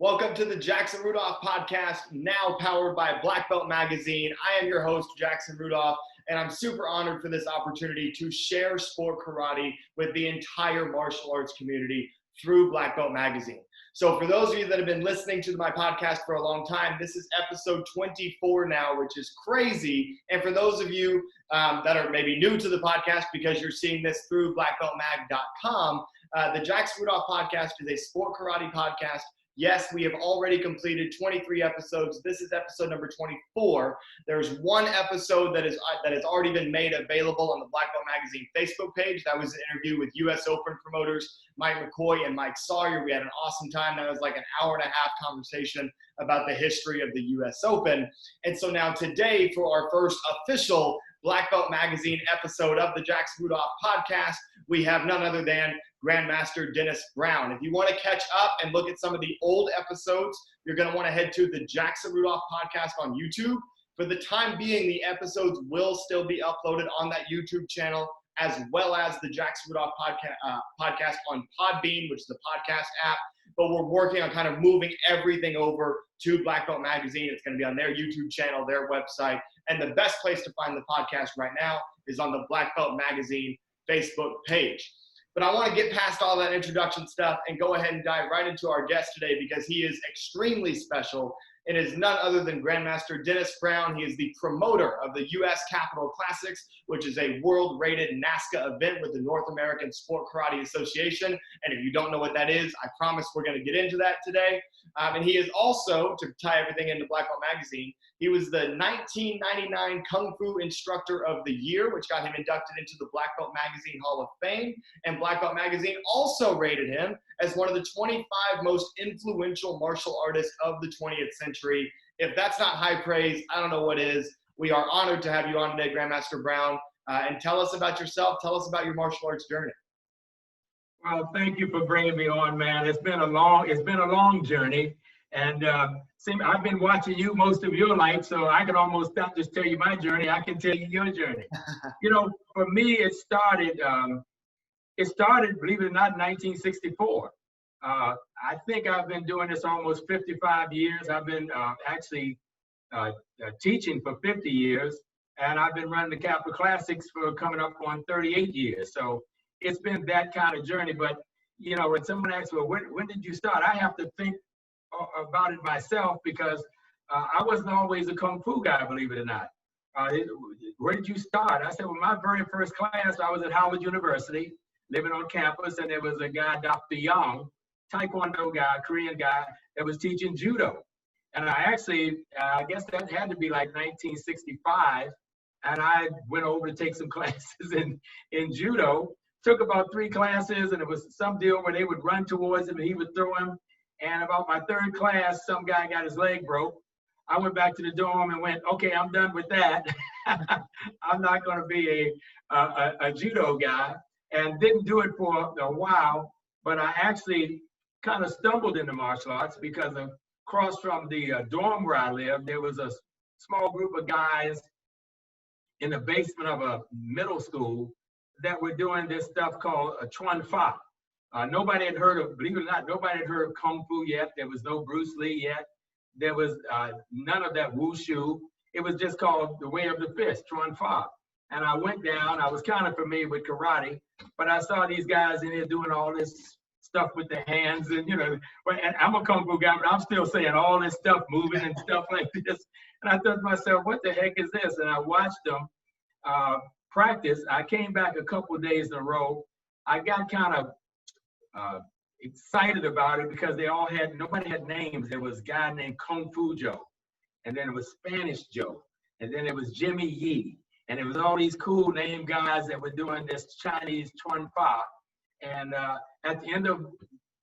Welcome to the Jackson Rudolph podcast, now powered by Black Belt Magazine. I am your host, Jackson Rudolph, and I'm super honored for this opportunity to share sport karate with the entire martial arts community through Black Belt Magazine. So for those of you that have been listening to my podcast for a long time, this is episode 24 now, which is crazy. And for those of you that are maybe new to the podcast because you're seeing this through blackbeltmag.com, the Jackson Rudolph podcast is a sport karate podcast. Yes, we have already completed 23 episodes. This is episode number 24. There's one episode that has already been made available on the Black Belt Magazine Facebook page. That was an interview with U.S. Open promoters Mike McCoy and Mike Sawyer. We had an awesome time. That was like an hour-and-a-half conversation about the history of the U.S. Open. And so now today, for our first official Black Belt Magazine episode of the Jackson Rudolph podcast, we have none other than Grandmaster Dennis Brown. If you want to catch up and look at some of the old episodes, you're going to want to head to the Jackson Rudolph podcast on YouTube. For the time being, the episodes will still be uploaded on that YouTube channel, as well as the Jackson Rudolph podcast on Podbean, which is the podcast app. But we're working on kind of moving everything over to Black Belt Magazine. It's going to be on their YouTube channel, their website. And the best place to find the podcast right now is on the Black Belt Magazine Facebook page. But I want to get past all that introduction stuff and go ahead and dive right into our guest today, because he is extremely special. It is none other than Grandmaster Dennis Brown. He is the promoter of the U.S. Capitol Classics, which is a world-rated NASCA event with the North American Sport Karate Association. And if you don't know what that is, I promise we're going to get into that today. And he is also, to tie everything into Black Belt Magazine, he was the 1999 Kung Fu Instructor of the Year, which got him inducted into the Black Belt Magazine Hall of Fame. And Black Belt Magazine also rated him as one of the 25 most influential martial artists of the 20th century. If that's not high praise, I don't know what is. We are honored to have you on today, Grandmaster Brown. And tell us about yourself. Tell us about your martial arts journey. Well, thank you for bringing me on, man. It's been a long journey. And I've been watching you most of your life, so I can almost not just tell you my journey, I can tell you your journey. You know, for me, it started, believe it or not, in 1964. I think I've been doing this almost 55 years. I've been teaching for 50 years, and I've been running the Capitol Classics for coming up on 38 years. So it's been that kind of journey. But, you know, when someone asks, well, when did you start? I have to think about it myself, because I wasn't always a Kung Fu guy, believe it or not. Where did you start? I said, well, my very first class, I was at Howard University, living on campus, and there was a guy, Dr. Young, Taekwondo guy, Korean guy, that was teaching judo. And I guess that had to be like 1965, and I went over to take some classes in judo. Took about 3 classes, and it was some deal where they would run towards him and he would throw him. And about my 3rd class, some guy got his leg broke. I went back to the dorm and went, okay, I'm done with that. I'm not going to be a judo guy. And didn't do it for a while, but I actually kind of stumbled into martial arts because across from the dorm where I lived, there was a small group of guys in the basement of a middle school that were doing this stuff called a Chuan Fa. Nobody had heard of, believe it or not, nobody had heard of Kung Fu yet. There was no Bruce Lee yet. There was none of that wushu. It was just called the way of the fist, Chuan Fa. And I went down. I was kind of familiar with karate, but I saw these guys in there doing all this stuff with their hands, and you know, and I'm a Kung Fu guy, but I'm still saying all this stuff moving and stuff like this. And I thought to myself, what the heck is this? And I watched them practice. I came back a couple of days in a row. I got kind of excited about it because nobody had names. There was a guy named Kung Fu Joe, and then it was Spanish Joe, and then it was Jimmy Yee, and it was all these cool name guys that were doing this Chinese Chuan Fa. And at the end of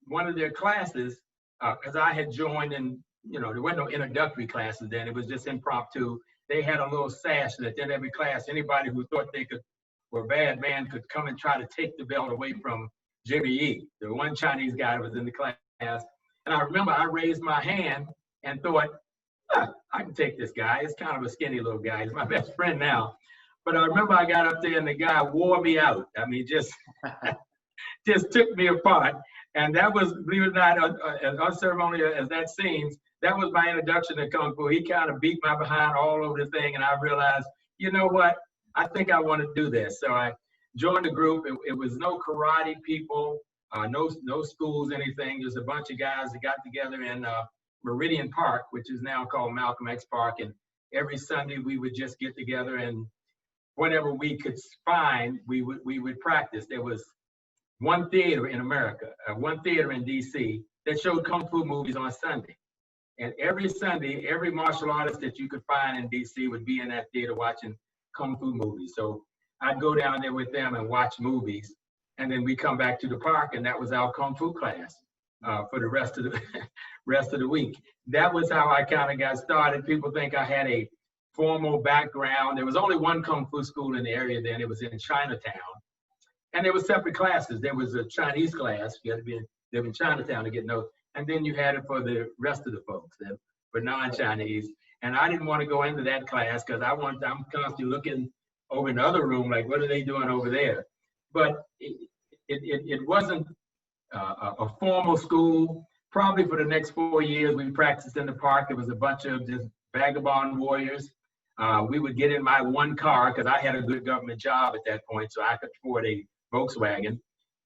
one of their classes, because I had joined, and you know, there weren't no introductory classes then, it was just impromptu. They had a little sash that at the end of every class, anybody who thought they were a bad man could come and try to take the belt away from Jimmy Yee, the one Chinese guy that was in the class. And I remember I raised my hand and thought, I can take this guy. He's kind of a skinny little guy. He's my best friend now. But I remember I got up there and the guy wore me out. I mean, just took me apart. And that was, believe it or not, as unceremonious as that seems, that was my introduction to Kung Fu. He kind of beat my behind all over the thing, and I realized, you know what? I think I want to do this. So I joined the group. It was no karate people, no schools, anything. Just a bunch of guys that got together in Meridian Park, which is now called Malcolm X Park. And every Sunday we would just get together, and whatever we could find, we would practice. There was one theater in America, one theater in DC that showed Kung Fu movies on Sunday. And every Sunday, every martial artist that you could find in DC would be in that theater watching Kung Fu movies. So I'd go down there with them and watch movies. And then we come back to the park, and that was our Kung Fu class for the rest of the week. That was how I kind of got started. People think I had a formal background. There was only one Kung Fu school in the area then. It was in Chinatown. And there were separate classes. There was a Chinese class. You had to live in Chinatown to get notes. And then you had it for the rest of the folks that were non-Chinese. And I didn't want to go into that class because I'm constantly looking over in the other room, like, what are they doing over there? But it wasn't a formal school. Probably for the next 4 years, we practiced in the park. There was a bunch of just vagabond warriors. We would get in my one car because I had a good government job at that point, so I could afford a Volkswagen.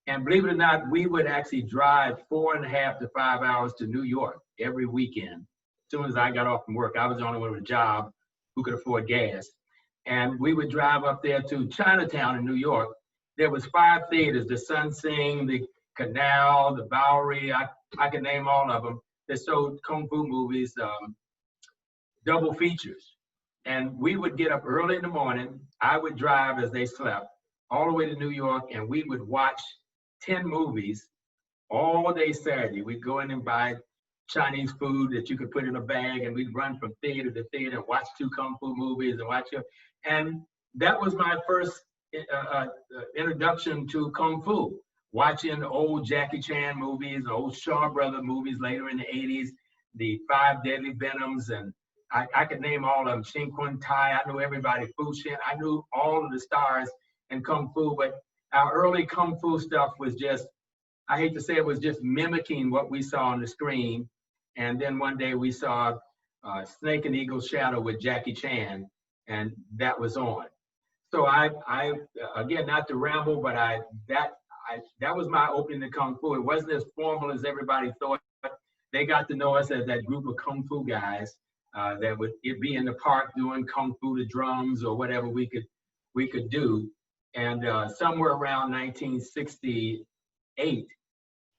And believe it or not, we would actually drive 4.5 to 5 hours to New York every weekend. As soon as I got off from work, I was the only one with a job who could afford gas. And we would drive up there to Chinatown in New York. There was 5 theaters, the Sun Sing, the Canal, the Bowery, I can name all of them, that showed Kung Fu movies, double features. And we would get up early in the morning. I would drive as they slept all the way to New York, and we would watch 10 movies all day Saturday. We'd go in and buy Chinese food that you could put in a bag, and we'd run from theater to theater and watch 2 Kung Fu movies and watch it. And that was my first introduction to Kung Fu, watching old Jackie Chan movies, old Shaw Brother movies later in the 80s, the 5 Deadly Venoms, and I could name all of them, Shin Kun Tai, I knew everybody, Fu Shin, I knew all of the stars in Kung Fu, but our early Kung Fu stuff was just, I hate to say it was just mimicking what we saw on the screen. And then one day we saw Snake and Eagle's Shadow with Jackie Chan, and that was on. So I again, not to ramble, but that was my opening to Kung Fu. It wasn't as formal as everybody thought. They got to know us as that group of Kung Fu guys that would be in the park doing Kung Fu to drums or whatever we could do. And somewhere around 1968,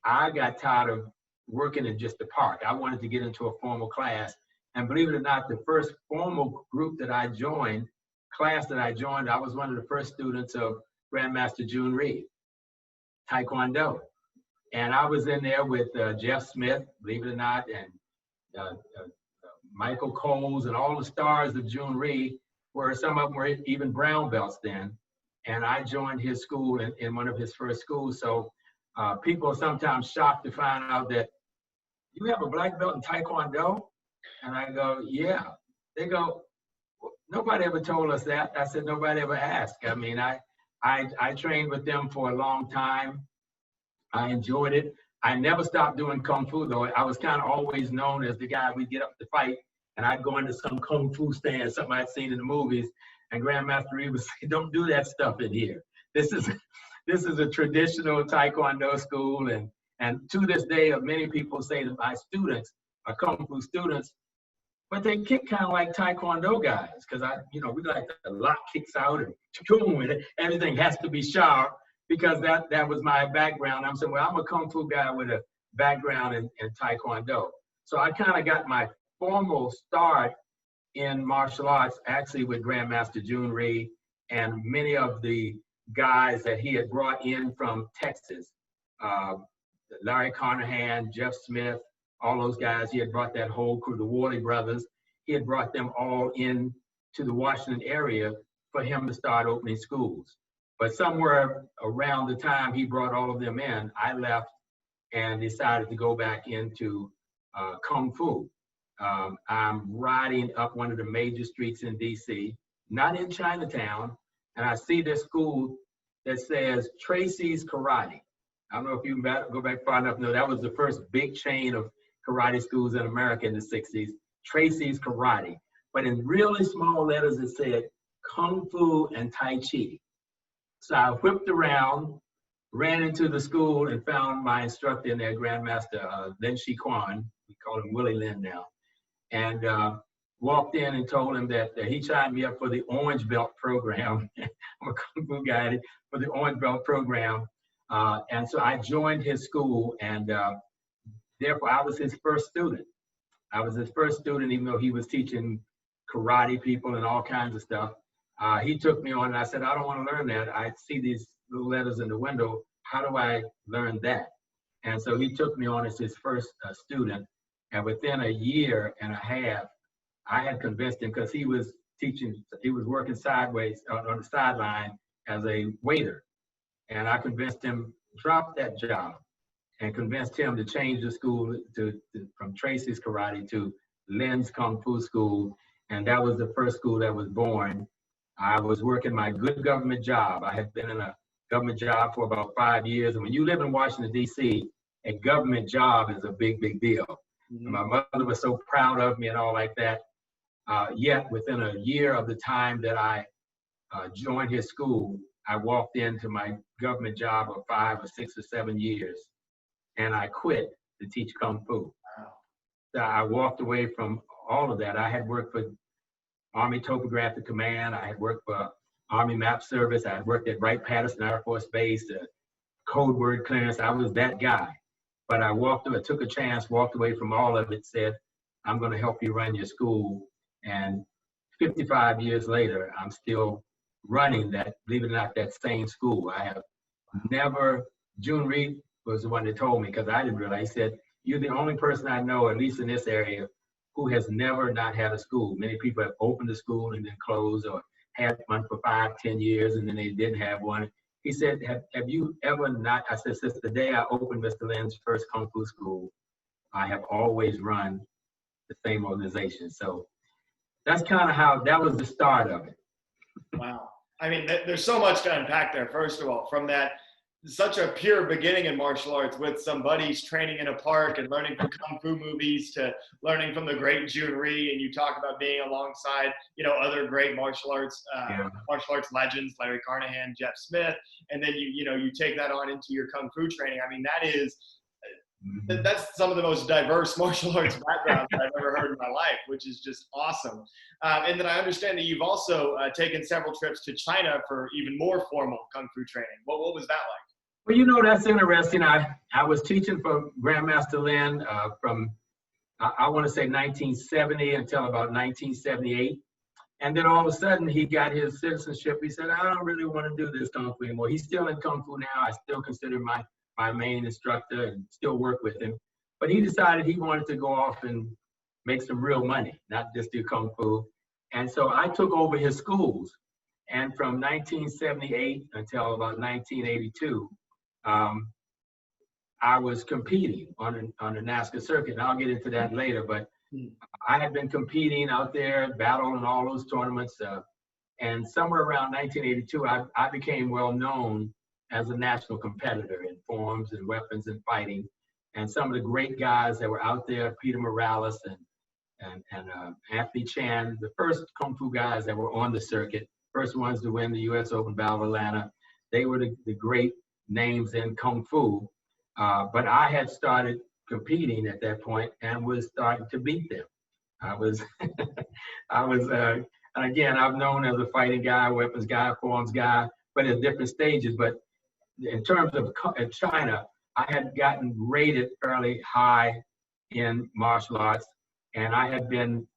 I got tired of working in just the park. I wanted to get into a formal class. And believe it or not, the first formal group that I joined, class that I joined, I was one of the first students of Grandmaster June Reed, Taekwondo. And I was in there with Jeff Smith, believe it or not, and Michael Coles, and all the stars of June Reed, where some of them were even brown belts then. And I joined his school in one of his first schools. So people are sometimes shocked to find out that you have a black belt in Taekwondo? And I go, yeah. They go, nobody ever told us that. I said, nobody ever asked. I mean, I trained with them for a long time. I enjoyed it. I never stopped doing Kung Fu, though. I was kind of always known as the guy we'd get up to fight, and I'd go into some Kung Fu stand, something I'd seen in the movies, and Grandmaster Reed would say, don't do that stuff in here. This is a traditional Taekwondo school, and to this day, many people say that my students are Kung Fu students, but they kick kind of like Taekwondo guys, because we like to lock kicks out and everything has to be sharp, because that was my background. I'm saying, well, I'm a Kung Fu guy with a background in Taekwondo. So I kind of got my formal start in martial arts actually with Grandmaster June Reed and many of the guys that he had brought in from Texas. Larry Carnahan, Jeff Smith, all those guys, he had brought that whole crew, the Worley brothers. He had brought them all in to the Washington area for him to start opening schools. But somewhere around the time he brought all of them in, I left and decided to go back into Kung Fu. I'm riding up one of the major streets in DC, not in Chinatown, and I see this school that says Tracy's Karate. I don't know if you can go back far enough. No, that was the first big chain of karate schools in America in the 60s, Tracy's Karate. But in really small letters, it said Kung Fu and Tai Chi. So I whipped around, ran into the school and found my instructor in there, Grandmaster Lin Shi Quan. We call him Willie Lin now. And walked in and told him that he signed me up for the Orange Belt program. I'm a Kung Fu guy for the Orange Belt program. And so I joined his school, and therefore I was his first student. I was his first student, even though he was teaching karate people and all kinds of stuff. He took me on, and I said, I don't want to learn that. I see these little letters in the window. How do I learn that? And so he took me on as his first student. And within a year and a half, I had convinced him, because he was working sideways on the sideline as a waiter. And I convinced him, drop that job, and convinced him to change the school from Tracy's Karate to Lin's Kung Fu School. And that was the first school that was born. I was working my good government job. I had been in a government job for about 5 years. And when you live in Washington, D.C., a government job is a big, big deal. Mm-hmm. My mother was so proud of me and all like that. Yet within a year of the time that I joined his school, I walked into my government job of 5 or 6 or 7 years, and I quit to teach Kung Fu. Wow. So I walked away from all of that. I had worked for Army Topographic Command. I had worked for Army Map Service. I had worked at Wright-Patterson Air Force Base, code word clearance. I was that guy. But I took a chance, walked away from all of it, said, I'm going to help you run your school. And 55 years later, I'm still running that, believe it or not, that same school. I have never, June Reed was the one that told me, because I didn't realize, he said, you're the only person I know, at least in this area, who has never not had a school. Many people have opened a school and then closed, or had one for 5, 10 years, and then they didn't have one. He said, have you ever not, I said, since the day I opened Mr. Lin's first Kung Fu school, I have always run the same organization. So that's kind of how, that was the start of it. Wow. I mean, there's so much to unpack there, first of all, from that, such a pure beginning in martial arts with some buddies training in a park and learning from Kung Fu movies to learning from the great Jun Rhee. And you talk about being alongside, other great martial arts legends, Larry Carnahan, Jeff Smith. And then you take that on into your Kung Fu training. I mean, that's some of the most diverse martial arts backgrounds I've ever heard in my life, which is just awesome. And then I understand that you've also taken several trips to China for even more formal Kung Fu training. What was that like? Well, that's interesting. I was teaching for Grandmaster Lin from, I want to say 1970 until about 1978. And then all of a sudden he got his citizenship. He said, I don't really want to do this Kung Fu anymore. He's still in Kung Fu now. I still consider my main instructor and still work with him. But he decided he wanted to go off and make some real money, not just do Kung Fu. And so I took over his schools. And from 1978 until about 1982, I was competing on the NASCAR circuit, and I'll get into that later, but I had been competing out there, battling all those tournaments, and somewhere around 1982, I became well known as a national competitor in forms and weapons and fighting. And some of the great guys that were out there, Peter Morales and Anthony Chan, the first Kung Fu guys that were on the circuit, first ones to win the U.S. Open Battle of Atlanta, they were the great names in Kung Fu, but I had started competing at that point and was starting to beat them. I was, and again, I'm known as a fighting guy, weapons guy, forms guy, but at different stages. But in terms of China, I had gotten rated fairly high in martial arts, and I had been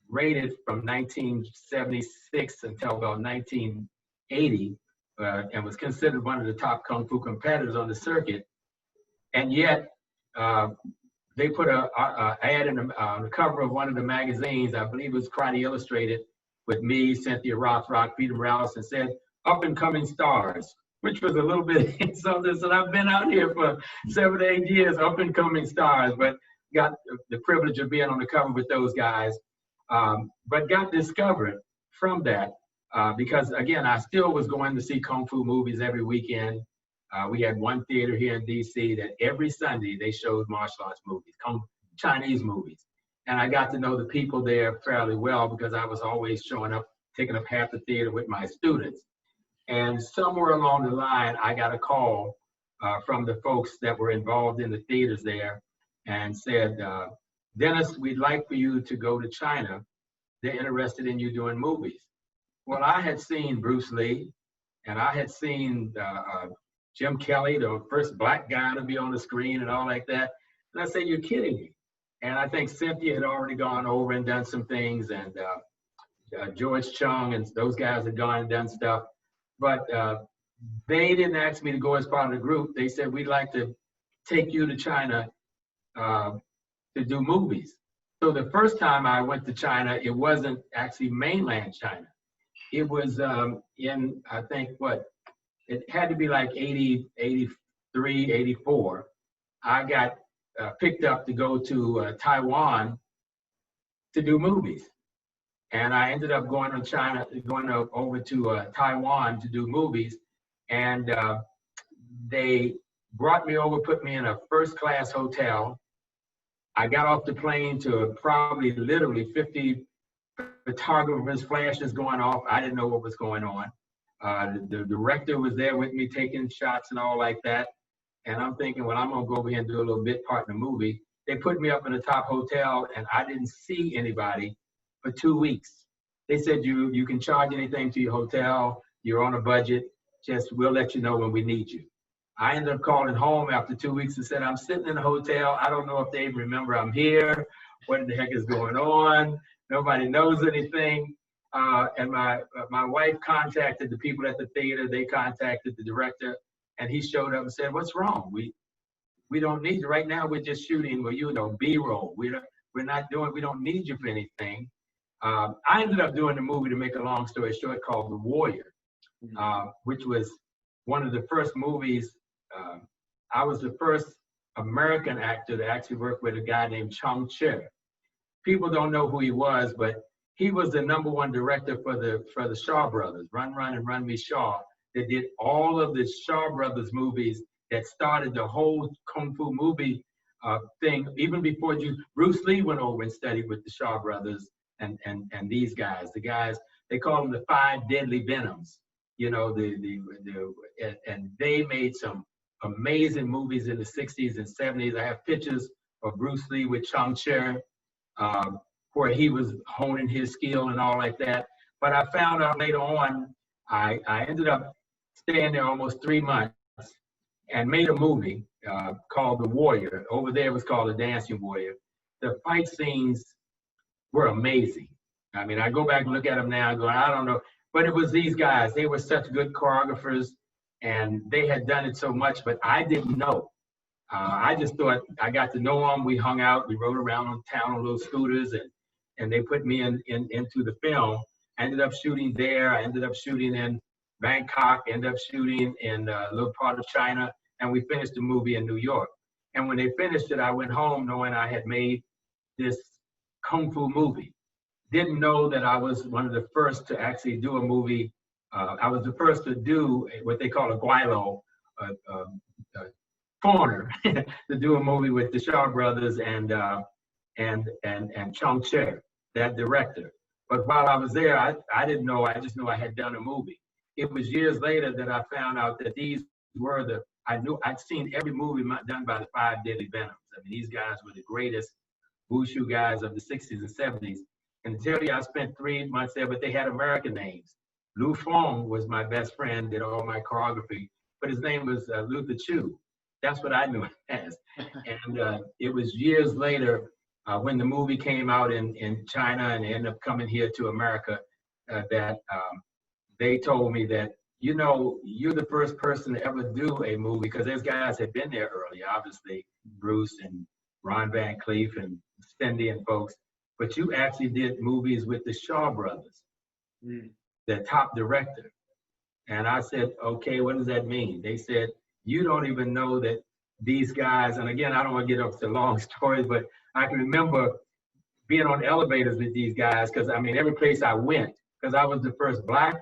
rated from 1976 until about 1980. And was considered one of the top Kung Fu competitors on the circuit. And yet, they put an ad on the cover of one of the magazines, I believe it was Karate Illustrated, with me, Cynthia Rothrock, Peter Morales, and said, up and coming stars, which was a little bit something. So I've been out here for 7 to 8 years, up and coming stars, but got the privilege of being on the cover with those guys, but got discovered from that. Because again, I still was going to see Kung Fu movies every weekend. We had one theater here in DC that every Sunday they showed martial arts movies, Chinese movies. And I got to know the people there fairly well because I was always showing up, taking up half the theater with my students. And somewhere along the line, I got a call from the folks that were involved in the theaters there and said, Dennis, we'd like for you to go to China. They're interested in you doing movies. Well, I had seen Bruce Lee, and I had seen Jim Kelly, the first black guy to be on the screen and all like that. And I said, you're kidding me. And I think Cynthia had already gone over and done some things, and George Chung and those guys had gone and done stuff. But they didn't ask me to go as part of the group. They said, we'd like to take you to China to do movies. So the first time I went to China, it wasn't actually mainland China. It was in, I think, it had to be like 80, 83, 84. I got picked up to go to Taiwan to do movies. And I ended up going over to Taiwan to do movies. And they brought me over, put me in a first-class hotel. I got off the plane to probably literally 50 photographers, flashes going off. I didn't know what was going on. The director was there with me taking shots and all like that. And I'm thinking, well, I'm gonna go over here and do a little bit part in the movie. They put me up in the top hotel and I didn't see anybody for 2 weeks. They said, you can charge anything to your hotel, you're on a budget, just we'll let you know when we need you. I ended up calling home after 2 weeks and said, I'm sitting in a hotel. I don't know if they remember I'm here. What the heck is going on? Nobody knows anything. And my wife contacted the people at the theater. They contacted the director, and he showed up and said, what's wrong? We don't need you. Right now, we're just shooting, well, B-roll. We don't need you for anything. I ended up doing the movie, to make a long story short, called The Warrior, which was one of the first movies. I was the first American actor to actually work with a guy named Chong Che. People don't know who he was, but he was the #1 director for the Shaw Brothers, Run, Run, and Run Me Shaw, that did all of the Shaw Brothers movies that started the whole Kung Fu movie thing. Even before Bruce Lee went over and studied with the Shaw Brothers and these guys. The guys, they call them the 5 Deadly Venoms. And they made some amazing movies in the 60s and 70s. I have pictures of Bruce Lee with Chong Che, where he was honing his skill and all like that. But I found out later on, I ended up staying there almost 3 months and made a movie called The Warrior. Over there it was called The Dancing Warrior. The fight scenes were amazing. I mean, I go back and look at them now going, I don't know. But it was these guys. They were such good choreographers, and they had done it so much, but I didn't know. I just thought I got to know them. We hung out. We rode around on town on little scooters, and they put me into the film. I ended up shooting there. I ended up shooting in Bangkok, ended up shooting in a little part of China, and we finished the movie in New York. And when they finished it, I went home knowing I had made this Kung Fu movie. Didn't know that I was one of the first to actually do a movie. I was the first to do what they call a guilo, foreigner, to do a movie with the Shaw Brothers and Chong Che, that director. But while I was there, I didn't know. I just knew I had done a movie. It was years later that I found out that these were I'd seen every movie done by the 5 Deadly Venoms. I mean, these guys were the greatest wushu guys of the 60s and 70s. And to tell you, I spent 3 months there, but they had American names. Lu Fong was my best friend, did all my choreography, but his name was Luther Chu. That's what I knew it as. And it was years later when the movie came out in China and ended up coming here to America that they told me that, you're the first person to ever do a movie, because those guys had been there early, obviously, Bruce and Ron Van Cleef and Cindy and folks. But you actually did movies with the Shaw Brothers, the top director. And I said, okay, what does that mean? They said, you don't even know that these guys, and again, I don't want to get up to long stories, but I can remember being on elevators with these guys, because I mean, every place I went, because I was the first black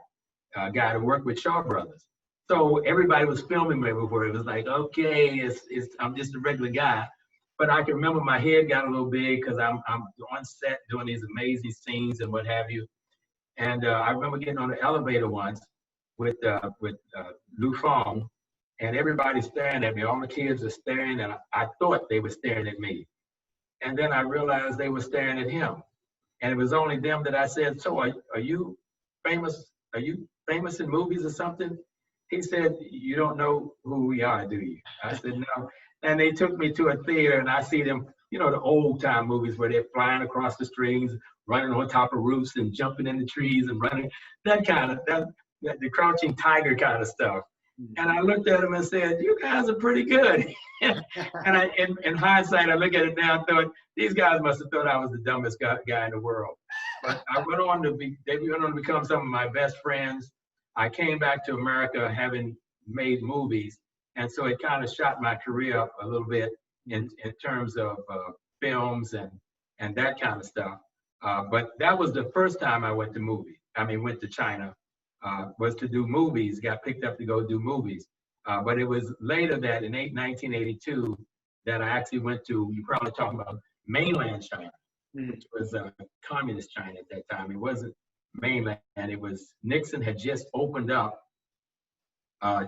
guy to work with Shaw Brothers. So everybody was filming me before. It was like, okay, I'm just a regular guy. But I can remember my head got a little big because I'm on set doing these amazing scenes and what have you. And I remember getting on the elevator once with Lu Fong, and everybody's staring at me. All the kids are staring, and I thought they were staring at me. And then I realized they were staring at him. And it was only them that I said, so are you famous? Are you famous in movies or something? He said, you don't know who we are, do you? I said, no. And they took me to a theater, and I see them, you know, the old time movies where they're flying across the streets, running on top of roofs and jumping in the trees and running, the crouching tiger kind of stuff. And I looked at him and said, you guys are pretty good. And in hindsight, I look at it now and thought, these guys must have thought I was the dumbest guy in the world. But they went on to become some of my best friends. I came back to America having made movies. And so it kind of shot my career up a little bit in terms of films and that kind of stuff. But that was the first time I went to China, was to do movies, got picked up to go do movies. But it was later that in 1982 that I actually went to, you're probably talking about mainland China, which was communist China at that time. It wasn't mainland, it was Nixon had just opened up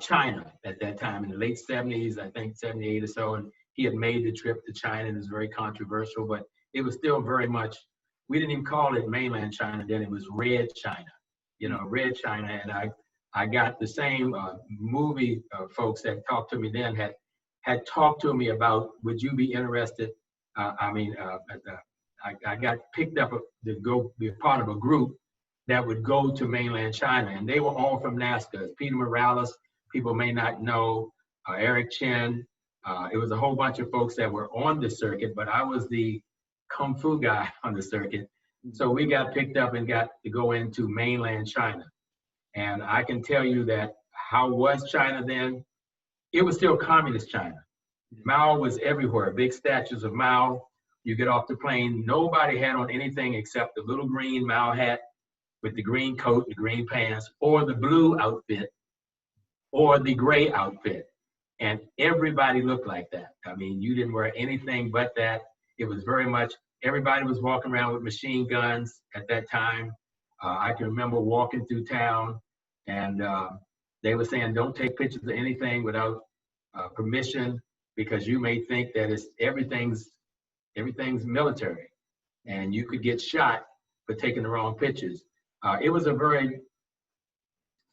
China at that time in the late 70s, I think 78 or so, and he had made the trip to China, and it was very controversial, but it was still very much, we didn't even call it mainland China then, it was Red China, Red China. And I got the same movie folks that talked to me then had talked to me about, would you be interested? I got picked up to go be a part of a group that would go to mainland China, and they were all from NASCA. Peter Morales, people may not know, Eric Chen. It was a whole bunch of folks that were on the circuit, but I was the Kung Fu guy on the circuit. So we got picked up and got to go into mainland China. And I can tell you that how was China then? It was still communist China. Mao was everywhere, big statues of Mao. You get off the plane, nobody had on anything except the little green Mao hat with the green coat, the green pants, or the blue outfit, or the gray outfit. And everybody looked like that. I mean, you didn't wear anything but that. It was very much, everybody was walking around with machine guns at that time. I can remember walking through town, and they were saying, don't take pictures of anything without permission, because you may think that everything's military, and you could get shot for taking the wrong pictures. It was a very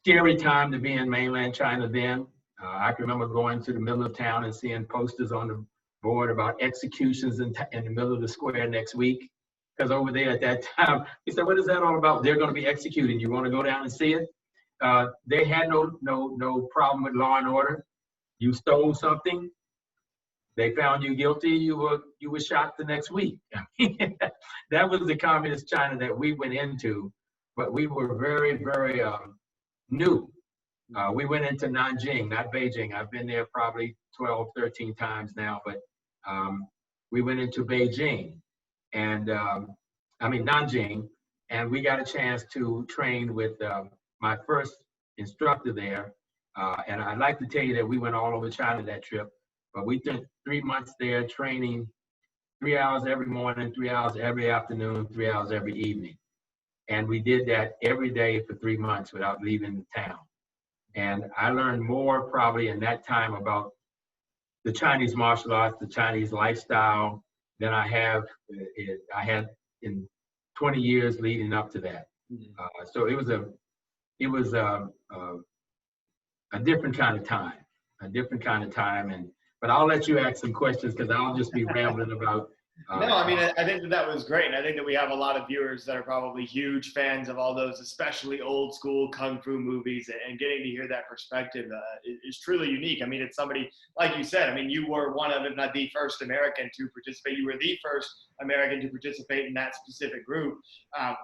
scary time to be in mainland China then. I can remember going to the middle of town and seeing posters on the board about executions in the middle of the square next week. Because over there at that time, he said, what is that all about? They're going to be executed. You want to go down and see it? They had no problem with law and order. You stole something, they found you guilty, you were shot the next week. That was the communist China that we went into, but we were very, very new. We went into Nanjing, not Beijing. I've been there probably 12, 13 times now, but we went into Beijing, and Nanjing, and we got a chance to train with my first instructor there. And I'd like to tell you that we went all over China that trip, but we spent 3 months there training 3 hours every morning, 3 hours every afternoon, 3 hours every evening. And we did that every day for 3 months without leaving the town. And I learned more probably in that time about the Chinese martial arts, the Chinese lifestyle, than I had in 20 years leading up to that. So it was a different kind of time, but I'll let you ask some questions because I'll just be rambling about. No, I mean, I think that was great. And I think that we have a lot of viewers that are probably huge fans of all those, especially old school Kung Fu movies, and getting to hear that perspective is truly unique. I mean, it's somebody, like you said, I mean, you were one of, if not the first American to participate. You were the first American to participate in that specific group,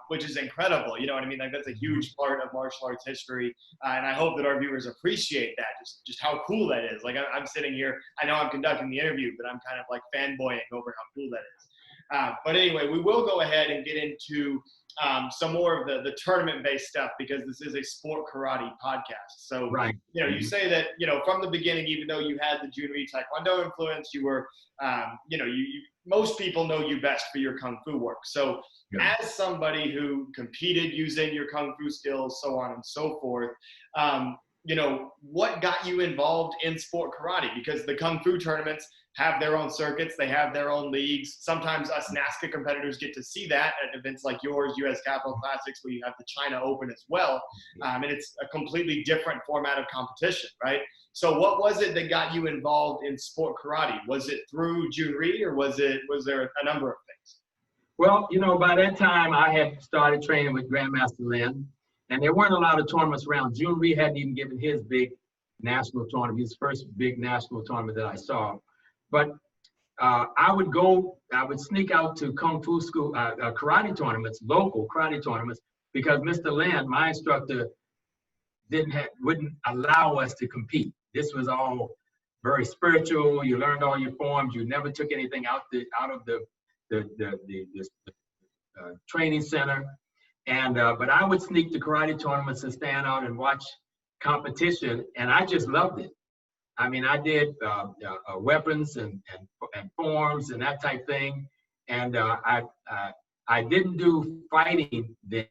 which is incredible. You know what I mean? Like, that's a huge part of martial arts history. And I hope that our viewers appreciate that, just how cool that is. Like, I'm sitting here, I know I'm conducting the interview, but I'm kind of like fanboying over how cool that But anyway, we will go ahead and get into some more of the tournament-based stuff because this is a sport karate podcast. So, Right. you say that, from the beginning, even though you had the Junri Taekwondo influence, you were, most people know you best for your Kung Fu work. So Yeah. as somebody who competed using your Kung Fu skills, so on and so forth, what got you involved in sport karate? Because the Kung Fu tournaments have their own circuits, they have their own leagues. Sometimes us NASCA competitors get to see that at events like yours, US Capital Classics, where you have the China Open as well. And it's a completely different format of competition, right? So what was it that got you involved in sport karate? Was it through Junri, or was there a number of things? Well, by that time I had started training with Grandmaster Lin, and there weren't a lot of tournaments around. Junri hadn't even given his big national tournament, his first big national tournament that I saw. But I would sneak out to Kung Fu school, karate tournaments, local karate tournaments, because Mr. Lin, my instructor, wouldn't allow us to compete. This was all very spiritual. You learned all your forms. You never took anything out of the training center. And but I would sneak to karate tournaments and stand out and watch competition, and I just loved it. I mean, I did weapons and forms and that type thing, and I didn't do fighting then,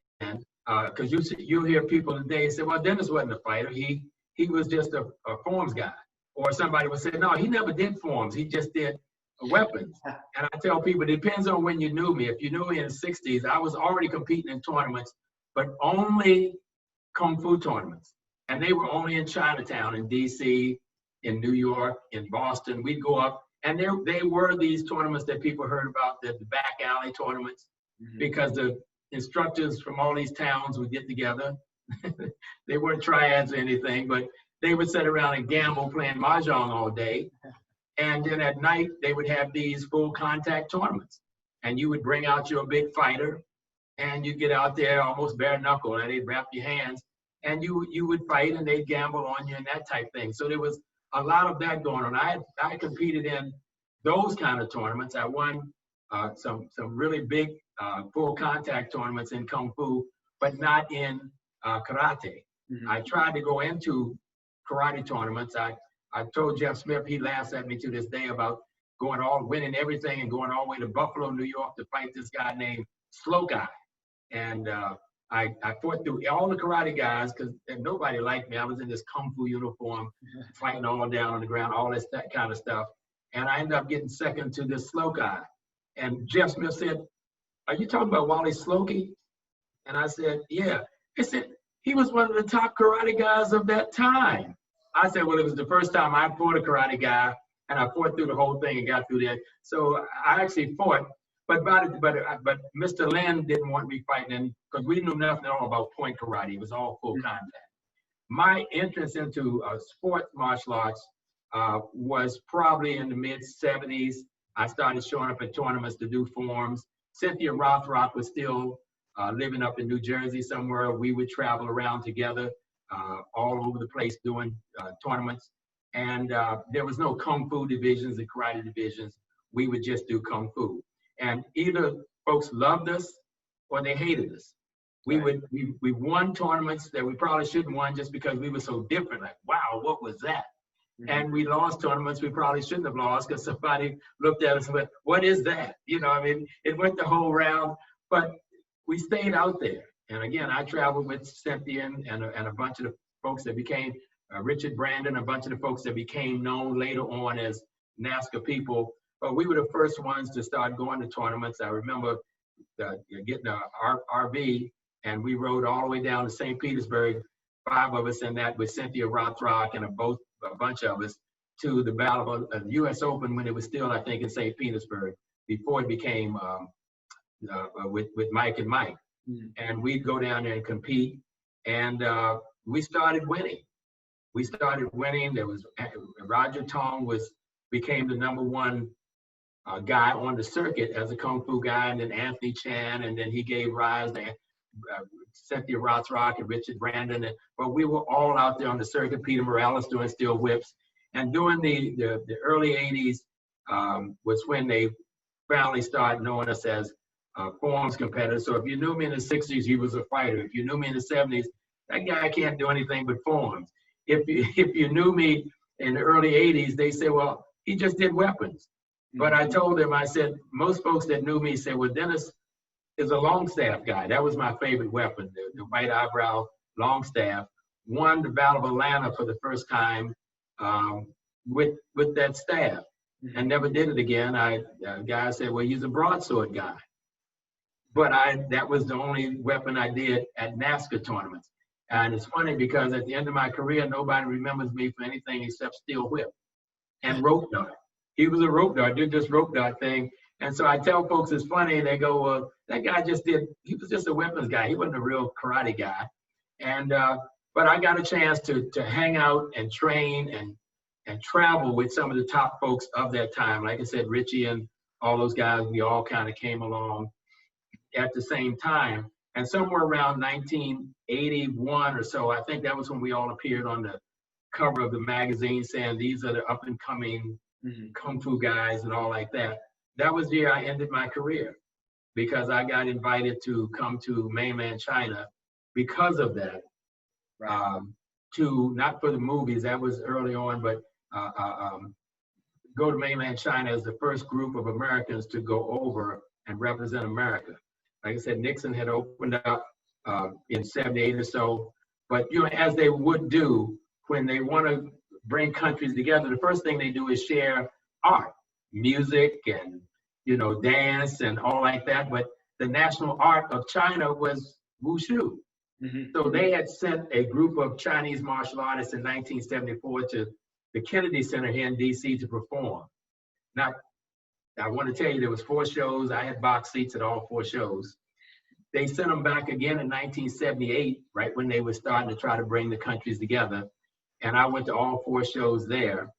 because you hear people today say, well, Dennis wasn't a fighter. He was just a forms guy. Or somebody would say, no, he never did forms. He just did weapons. And I tell people, it depends on when you knew me. If you knew me in the 60s, I was already competing in tournaments, but only Kung Fu tournaments. And they were only in Chinatown, in DC, in New York, in Boston. We'd go up, and they were these tournaments that people heard about, the back alley tournaments, because the instructors from all these towns would get together. They weren't triads or anything, but they would sit around and gamble playing mahjong all day. And then at night, they would have these full contact tournaments. And you would bring out your big fighter, and you'd get out there almost bare knuckle, and they'd wrap your hands, and you would fight, and they'd gamble on you and that type thing. So there was a lot of that going on. I competed in those kind of tournaments. I won some really big full contact tournaments in Kung Fu, but not in karate. I tried to go into karate tournaments. I told Jeff Smith, he laughs at me to this day about winning everything and going all the way to Buffalo, New York to fight this guy named Slow Guy. And I fought through all the karate guys because nobody liked me. I was in this Kung Fu uniform, fighting all down on the ground, all that kind of stuff. And I ended up getting second to this Slow Guy. And Jeff Smith said, are you talking about Wally Slokey? And I said, yeah. He said, he was one of the top karate guys of that time. I said, well, it was the first time I fought a karate guy, and I fought through the whole thing and got through that. So I actually fought, but Mr. Lin didn't want me fighting, because we knew nothing at all about point karate. It was all full contact. My entrance into sports martial arts was probably in the mid-'70s. I started showing up at tournaments to do forms. Cynthia Rothrock was still living up in New Jersey somewhere. We would travel around together all over the place doing tournaments. And there was no Kung Fu divisions and karate divisions. We would just do Kung Fu. And either folks loved us or they hated us. We won tournaments that we probably shouldn't won just because we were so different. Like, wow, what was that? And we lost tournaments we probably shouldn't have lost because somebody looked at us and went, what is that? I mean, it went the whole round, but we stayed out there. And again, I traveled with Cynthia and a bunch of the folks that became Richard Brandon, a bunch of the folks that became known later on as NASCA people. But we were the first ones to start going to tournaments. I remember getting an RV, and we rode all the way down to St. Petersburg, 5 of us in that with Cynthia Rothrock and a bunch of us, to the Battle of the US Open when it was still, I think, in St. Petersburg, before it became with Mike and Mike. And we'd go down there and compete, and we started winning. There was Roger Tong became the #1 guy on the circuit as a Kung Fu guy, and then Anthony Chan, and then he gave rise to Cynthia Rothrock and Richard Brandon. But we were all out there on the circuit. Peter Morales doing steel whips. And during the early 80s was when they finally started knowing us as forms competitors. So if you knew me in the 60s, he was a fighter. If you knew me in the 70s, that guy can't do anything but forms. If you knew me in the early 80s, they say, well, he just did weapons. But I told them, I said, most folks that knew me said, well, Dennis is a long staff guy. That was my favorite weapon, the white eyebrow long staff. Won the Battle of Atlanta for the first time with that staff, and never did it again. A guy said, well, he's a broadsword guy. But that was the only weapon I did at NASCAR tournaments. And it's funny because at the end of my career, nobody remembers me for anything except steel whip and rope dart. He was a rope dart, did this rope dart thing. And so I tell folks it's funny, they go, well, that guy he was just a weapons guy. He wasn't a real karate guy. And, but I got a chance to hang out and train and travel with some of the top folks of that time. Like I said, Richie and all those guys, we all kind of came along at the same time. And somewhere around 1981 or so, I think that was when we all appeared on the cover of the magazine saying these are the up and coming Kung Fu guys and all like that. That was the year I ended my career because I got invited to come to mainland China because of that. To not for the movies, that was early on, but go to mainland China as the first group of Americans to go over and represent America. Like I said, Nixon had opened up in 78 or so, but as they would do when they want to bring countries together, the first thing they do is share art, music, and dance and all like that. But the national art of China was wushu. So they had sent a group of Chinese martial artists in 1974 to the Kennedy Center here in DC to perform. Now, I want to tell you, there was 4 shows. I had box seats at all 4 shows. They sent them back again in 1978, right when they were starting to try to bring the countries together. And I went to all 4 shows there.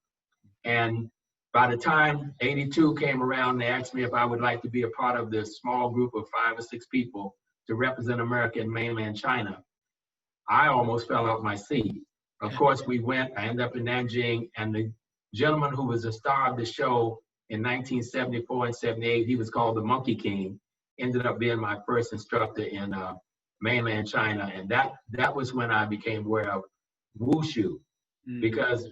And by the time 82 came around, they asked me if I would like to be a part of this small group of 5 or 6 people to represent America in mainland China. I almost fell out my seat. Of course, we went. I ended up in Nanjing, and the gentleman who was the star of the show in 1974 and 78, he was called the Monkey King, ended up being my first instructor in mainland China. And that was when I became aware of wushu, because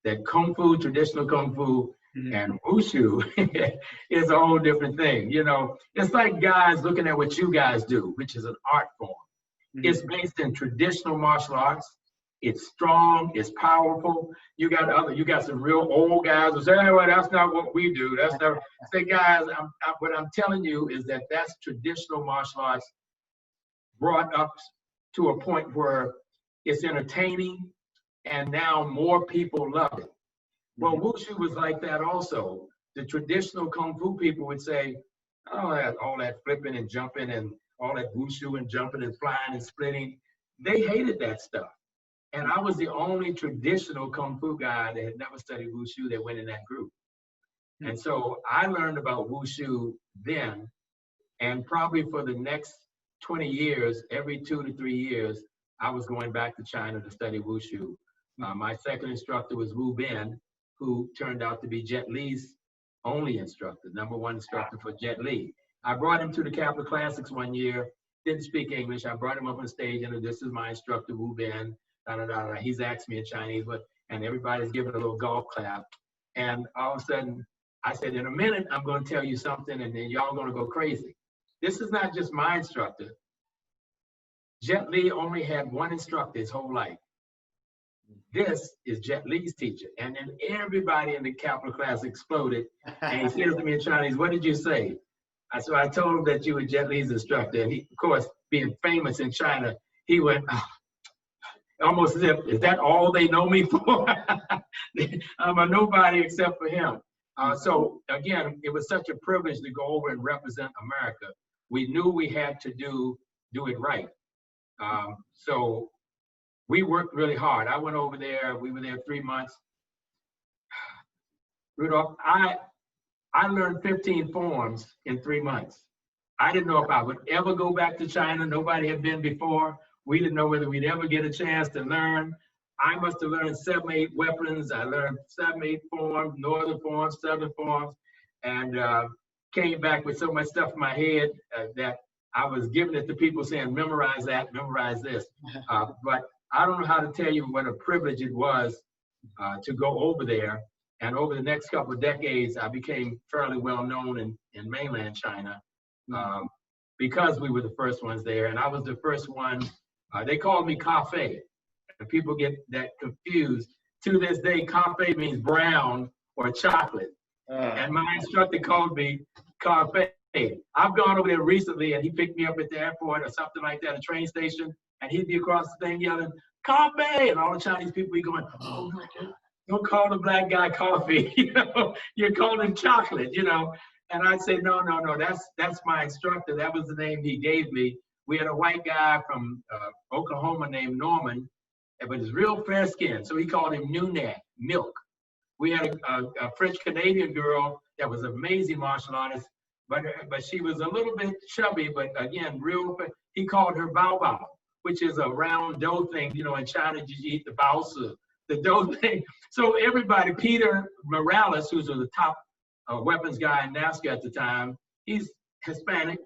that Kung Fu, traditional Kung Fu, and wushu is a whole different thing. It's like guys looking at what you guys do, which is an art form. It's based in traditional martial arts. It's strong, it's powerful. You got some real old guys who say, hey, well, that's not what we do. That's not, say, guys, what I'm telling you is that's traditional martial arts brought up to a point where it's entertaining, and now more people love it. Well, wushu was like that also. The traditional Kung Fu people would say, oh, all that flipping and jumping and all that wushu and jumping and flying and splitting. They hated that stuff. And I was the only traditional Kung Fu guy that had never studied wushu that went in that group. And so I learned about wushu then, and probably for the next 20 years, every 2 to 3 years, I was going back to China to study wushu. My second instructor was Wu Bin, who turned out to be Jet Li's only instructor, #1 instructor for Jet Li. I brought him to the Capitol Classics one year, didn't speak English. I brought him up on stage and this is my instructor, Wu Bin. He's asked me in Chinese, and everybody's giving a little golf clap. And all of a sudden, I said, in a minute, I'm going to tell you something, and then y'all going to go crazy. This is not just my instructor. Jet Li only had 1 instructor his whole life. This is Jet Li's teacher. And then everybody in the Capitol class exploded. And he says to me in Chinese, what did you say? So I told him that you were Jet Li's instructor. And he, of course, being famous in China, he went, almost as if, is that all they know me for? I'm a nobody except for him. So again, it was such a privilege to go over and represent America. We knew we had to do it right. So we worked really hard. I went over there, we were there 3 months. Rudolph, I learned 15 forms in 3 months. I didn't know if I would ever go back to China. Nobody had been before. We didn't know whether we'd ever get a chance to learn. I must have learned 7, 8 weapons. I learned 7, 8 forms, northern forms, southern forms. And came back with so much stuff in my head that I was giving it to people saying, memorize that, memorize this. But I don't know how to tell you what a privilege it was to go over there. And over the next couple of decades, I became fairly well known in mainland China because we were the first ones there. And I was the first one, they called me Cafe. And people get that confused. To this day, Cafe means brown or chocolate. And my instructor called me Cafe. I've gone over there recently and he picked me up at the airport or something like that, a train station, and he'd be across the thing yelling, Cafe! And all the Chinese people be going, oh my God, don't call the black guy coffee, you know, you're calling him chocolate, you know. And I'd say, no, that's my instructor. That was the name he gave me. We had a white guy from Oklahoma named Norman, but he's real fair skinned, so he called him Nunat, milk. We had a French-Canadian girl that was an amazing martial artist, but she was a little bit chubby, but again, he called her Bao Bao, which is a round dough thing. You know, in China, you eat the baozi, the dough thing. So everybody, Peter Morales, who's the top weapons guy in NASCA at the time, he's Hispanic,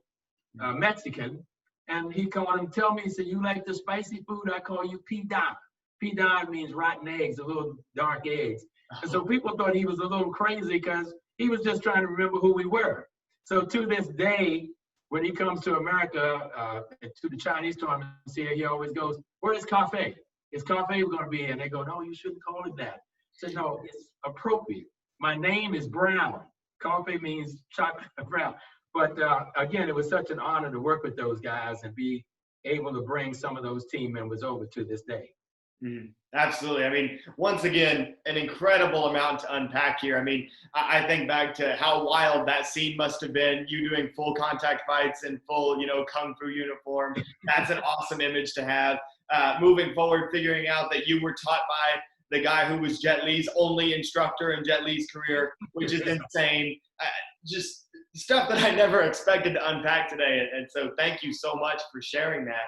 Mexican, and he called him, tell me, he said, you like the spicy food? I call you Pidon. Pidon means rotten eggs, the little dark eggs. And so people thought he was a little crazy because he was just trying to remember who we were. So to this day, when he comes to America, to the Chinese tournaments here, he always goes, where is Cafe? Is Cafe going to be here? And they go, no, you shouldn't call it that. I said, no, it's appropriate. My name is Brown. Cafe means chocolate brown. But again, it was such an honor to work with those guys and be able to bring some of those team members over to this day. Absolutely. I mean, once again, an incredible amount to unpack here. I mean, I think back to how wild that scene must have been, you doing full contact fights in full, you know, Kung Fu uniform. That's an awesome image to have. Moving forward, figuring out that you were taught by the guy who was Jet Li's only instructor in Jet Li's career, which is insane. Just stuff that I never expected to unpack today. And so thank you so much for sharing that.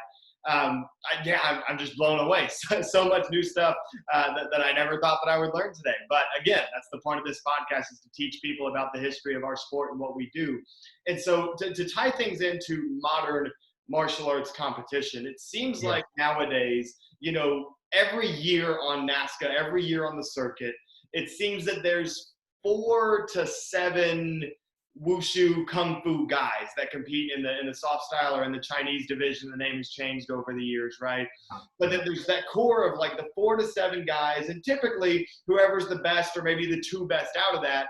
I'm just blown away. So much new stuff that I never thought that I would learn today. But again, that's the point of this podcast, is to teach people about the history of our sport and what we do. And so to tie things into modern martial arts competition, it seems like nowadays, you know, every year on NASCA, every year on the circuit, it seems that there's 4 to 7 wushu kung fu guys that compete in the soft style or in the Chinese division. The name has changed over the years, right? But then there's that core of like the 4 to 7 guys, and typically whoever's the best, or maybe the 2 best out of that,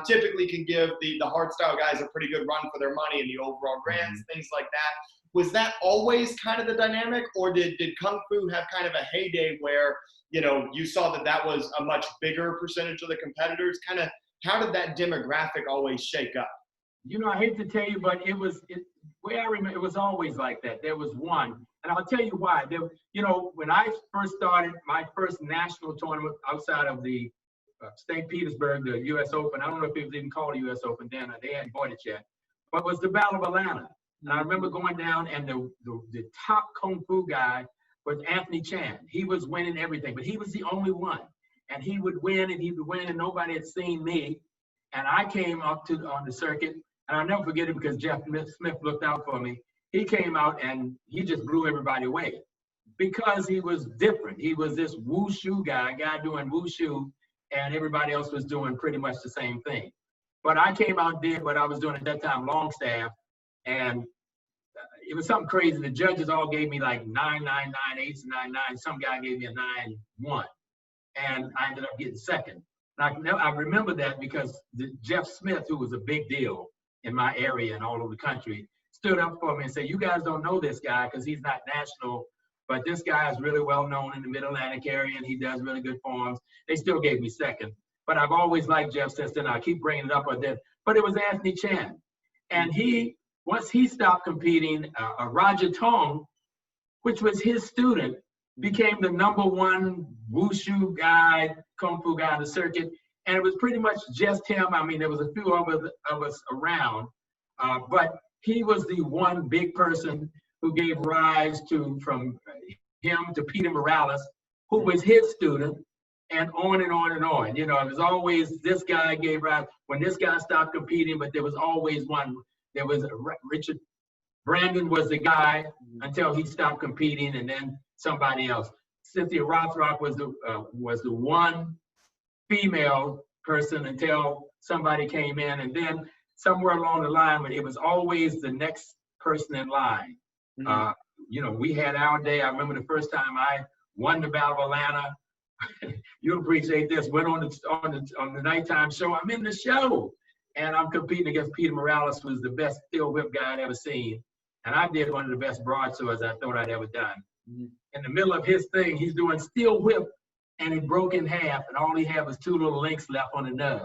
typically can give the hard style guys a pretty good run for their money in the overall grands, things like that. Was that always kind of the dynamic, or did kung fu have kind of a heyday where, you know, you saw that was a much bigger percentage of the competitors? Kind of, how did that demographic always shake up? You know, I hate to tell you, but it was always like that. There was one, and I'll tell you why. You know, when I first started my first national tournament outside of the St. Petersburg, the U.S. Open, I don't know if it was even called the U.S. Open then, they hadn't bought it yet, but it was the Battle of Atlanta. And I remember going down, and the top kung fu guy was Anthony Chan. He was winning everything, but he was the only one. And he would win, and nobody had seen me. And I came up on the circuit, and I'll never forget it because Jeff Smith looked out for me. He came out, and he just blew everybody away because he was different. He was this wushu guy doing wushu, and everybody else was doing pretty much the same thing. But I came out and did what I was doing at that time, long staff, and it was something crazy. The judges all gave me like 9, 9, 9, 8s, 9, 9. Some guy gave me a 9, 1. And I ended up getting second. And I remember that because Jeff Smith, who was a big deal in my area and all over the country, stood up for me and said, you guys don't know this guy because he's not national, but this guy is really well known in the Mid-Atlantic area and he does really good forms. They still gave me second. But I've always liked Jeff since then. I keep bringing it up with that. But it was Anthony Chan. And once he stopped competing, Roger Tong, which was his student, became the #1 wushu guy, kung fu guy on the circuit. And it was pretty much just him. I mean, there was a few of us around, but he was the one big person who gave rise from him to Peter Morales, who was his student. and on and on and on. You know, there's always this guy gave rise when this guy stopped competing, but there was always one. There was Richard Brandon was the guy until he stopped competing, and then somebody else. Cynthia Rothrock was the one female person until somebody came in, and then somewhere along the line, but it was always the next person in line. Mm-hmm. You know, we had our day. I remember the first time I won the Battle of Atlanta. You'll appreciate this. Went on the nighttime show. I'm in the show, and I'm competing against Peter Morales, who was the best steel whip guy I'd ever seen. And I did one of the best broadswords I thought I'd ever done. Mm-hmm. In the middle of his thing, he's doing steel whip, and it broke in half, and all he had was 2 little links left on the nub.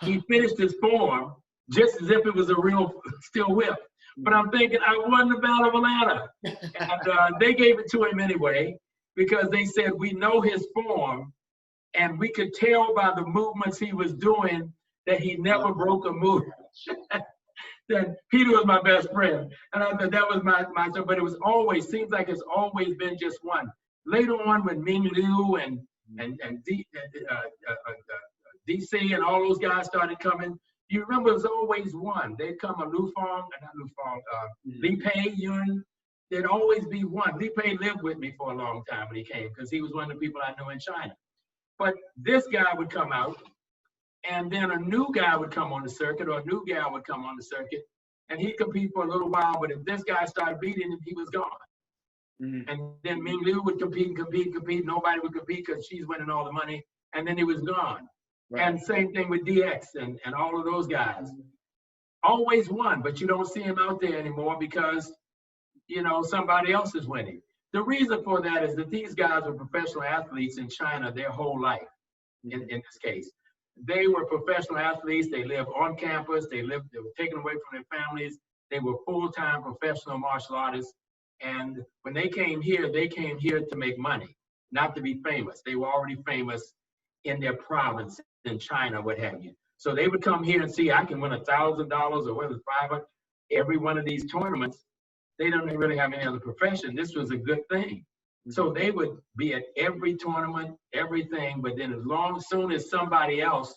He finished his form just as if it was a real steel whip. But I'm thinking, I won the Battle of Atlanta. And they gave it to him anyway, because they said, we know his form, and we could tell by the movements he was doing that he never broke a move. Then Peter was my best friend. And I thought that was my but it was always, seems like it's always been just one. Later on, when Ming Liu and DC and all those guys started coming, you remember it was always one. They'd come Li Pei Yun, there'd always be one. Li Pei lived with me for a long time when he came, because he was one of the people I knew in China. But this guy would come out, and then a new guy would come on the circuit, or a new gal would come on the circuit, and he'd compete for a little while, but if this guy started beating him, he was gone. Mm-hmm. And then Ming Liu would compete. Nobody would compete because she's winning all the money, and then he was gone. Right. And same thing with DX and all of those guys. Mm-hmm. Always won, but you don't see him out there anymore because, you know, somebody else is winning. The reason for that is that these guys were professional athletes in China their whole life, in this case. They were professional athletes. They lived on campus. They were taken away from their families. They were full-time professional martial artists. And when they came here to make money, not to be famous. They were already famous in their province, in China, what have you. So they would come here and see, I can win $1,000 or whether it's $500 every one of these tournaments. They don't really have any other profession. This was a good thing. So they would be at every tournament, everything, but then as soon as somebody else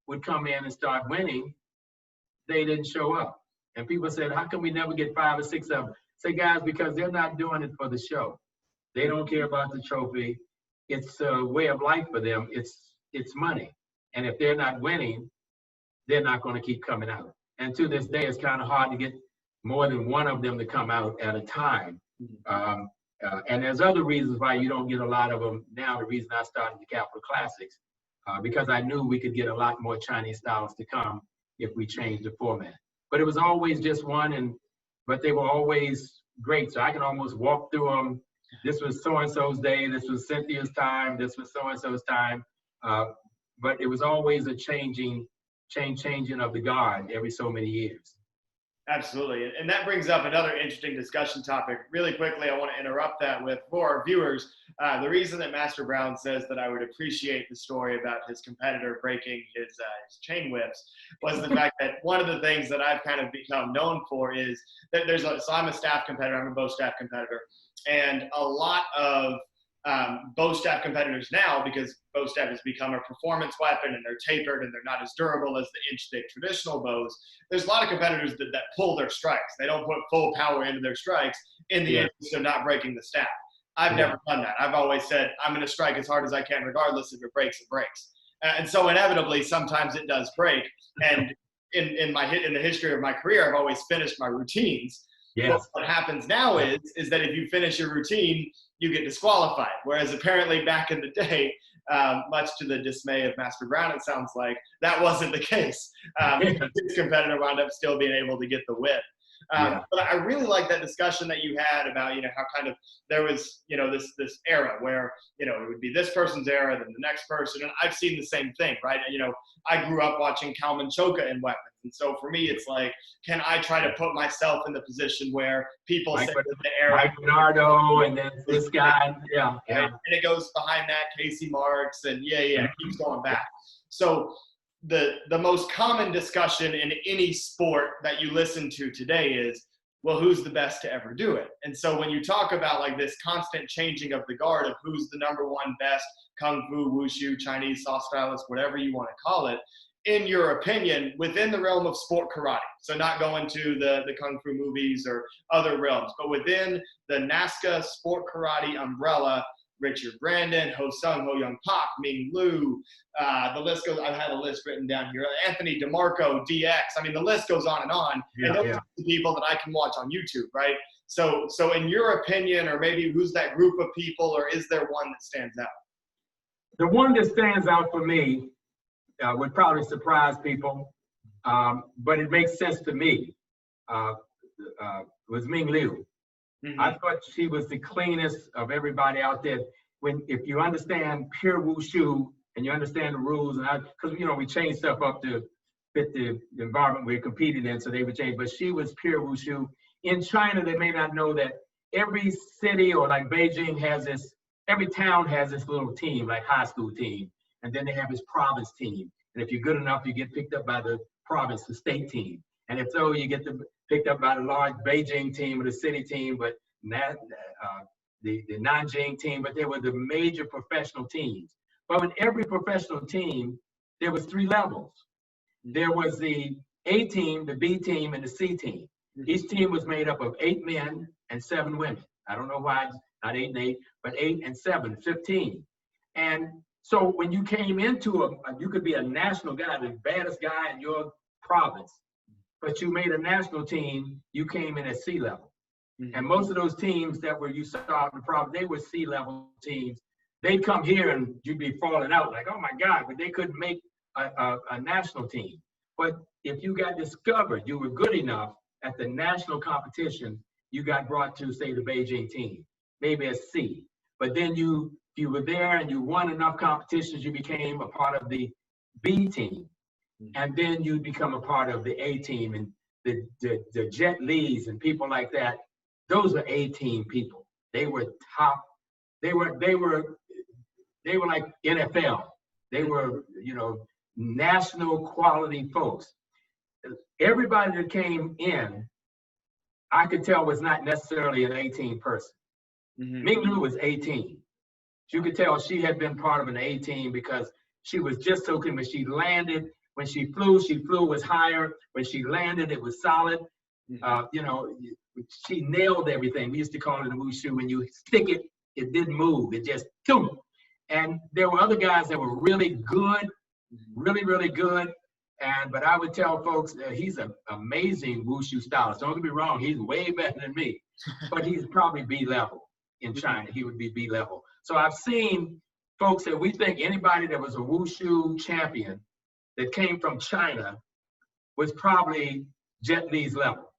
would come in and start winning, they didn't show up. And people said, how come we never get 5 or 6 of them? Say, guys, because they're not doing it for the show. They don't care about the trophy. It's a way of life for them. It's money. And if they're not winning, they're not going to keep coming out. And to this day, it's kind of hard to get more than one of them to come out at a time. And there's other reasons why you don't get a lot of them now. The reason I started the Capital Classics, because I knew we could get a lot more Chinese styles to come if we changed the format. But it was always just one, but they were always great. So I can almost walk through them. This was so-and-so's day. This was Cynthia's time. This was so-and-so's time. But it was always a changing of the guard every so many years. Absolutely. And that brings up another interesting discussion topic. Really quickly, I want to interrupt that with, for our viewers, the reason that Master Brown says that I would appreciate the story about his competitor breaking his chain whips was the fact that one of the things that I've kind of become known for is that so I'm a staff competitor, I'm a bow staff competitor, and a lot of bow staff competitors now, because bow staff has become a performance weapon and they're tapered and they're not as durable as the inch-thick traditional bows. There's a lot of competitors that pull their strikes. They don't put full power into their strikes in the interest of not breaking the staff. I've never done that. I've always said, I'm going to strike as hard as I can, regardless if it breaks, it breaks. And so inevitably, sometimes it does break. And in the history of my career, I've always finished my routines. Yes. What happens now is that if you finish your routine, you get disqualified. Whereas apparently back in the day, much to the dismay of Master Brown, it sounds like, that wasn't the case. His competitor wound up still being able to get the win. But I really like that discussion that you had about, how kind of there was, this era where, it would be this person's era, then the next person. And I've seen the same thing, right? I grew up watching Kalman Choka in weapons. And so for me, it's like, can I try to put myself in the position where people say that the era. Mike Bernardo and then this guy. And it goes behind that, Casey Marks, and it keeps going back. So the most common discussion in any sport that you listen to today is, well, who's the best to ever do it? And so when you talk about like this constant changing of the guard of who's the number one best Kung Fu, Wushu, Chinese soft stylist, whatever you want to call it, in your opinion, within the realm of sport karate, so not going to the Kung Fu movies or other realms, but within the NASCA sport karate umbrella, Richard Brandon, Ho Sung, Ho Young Pak, Ming Lu, the list goes, I've had a list written down here, Anthony DeMarco, DX, I mean, the list goes on and on. Yeah, and those are the people that I can watch on YouTube, right? So in your opinion, or maybe who's that group of people, or is there one that stands out? The one that stands out for me would probably surprise people, but it makes sense to me, was Ming Liu. Mm-hmm. I thought she was the cleanest of everybody out there. If you understand pure wushu and you understand the rules, and because we change stuff up to fit the environment we're competing in, so they would change. But she was pure wushu. In China, they may not know that every city, or like Beijing has this, every town has this little team, like high school team, and then they have this province team. And if you're good enough, you get picked up by the province, the state team. And if so, you get picked up by the large Beijing team or the city team, but the Nanjing team, but they were the major professional teams. But in every professional team, there was 3 levels. There was the A team, the B team, and the C team. Each team was made up of 8 men and 7 women. I don't know why it's not 8 and 8, but 8 and 7, 15. And so when you came into you could be a national guy, the baddest guy in your province, but you made a national team, you came in at C level. Mm-hmm. And most of those teams that you saw in the province, they were C level teams. They'd come here and you'd be falling out like, oh my God, but they couldn't make a national team. But if you got discovered, you were good enough at the national competition, you got brought to, say, the Beijing team, maybe a C. But then you were there and you won enough competitions, you became a part of the B team. And then you become a part of the A team, and the Jet Lees and people like that. Those were A team people. They were top. They were like NFL. They were, national quality folks. Everybody that came in, I could tell was not necessarily an 18 person. Mm-hmm. Ming Liu was 18. You could tell she had been part of an A team because she was just so good. When she landed, when she flew was higher. When she landed, it was solid. Mm-hmm. She nailed everything. We used to call it in wushu, when you stick it, it didn't move. It just, boom. And there were other guys that were really good, really, really good. But I would tell folks he's an amazing wushu stylist. Don't get me wrong, he's way better than me, but he's probably B level in China. He would be B level. So I've seen folks that we think anybody that was a wushu champion that came from China was probably Jet Li's level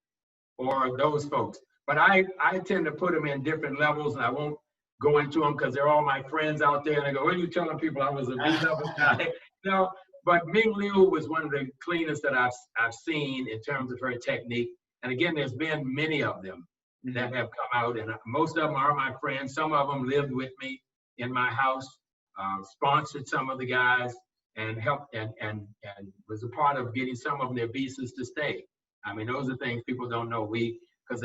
or those folks. But I tend to put them in different levels, and I won't go into them because they're all my friends out there. And I go, what are you telling people I was a B level guy? No. But Ming Liu was one of the cleanest that I've seen in terms of her technique. And again, there's been many of them that have come out, and most of them are my friends. Some of them lived with me in my house, sponsored some of the guys, and helped and was a part of getting some of them their visas to stay. I mean, those are things people don't know. Because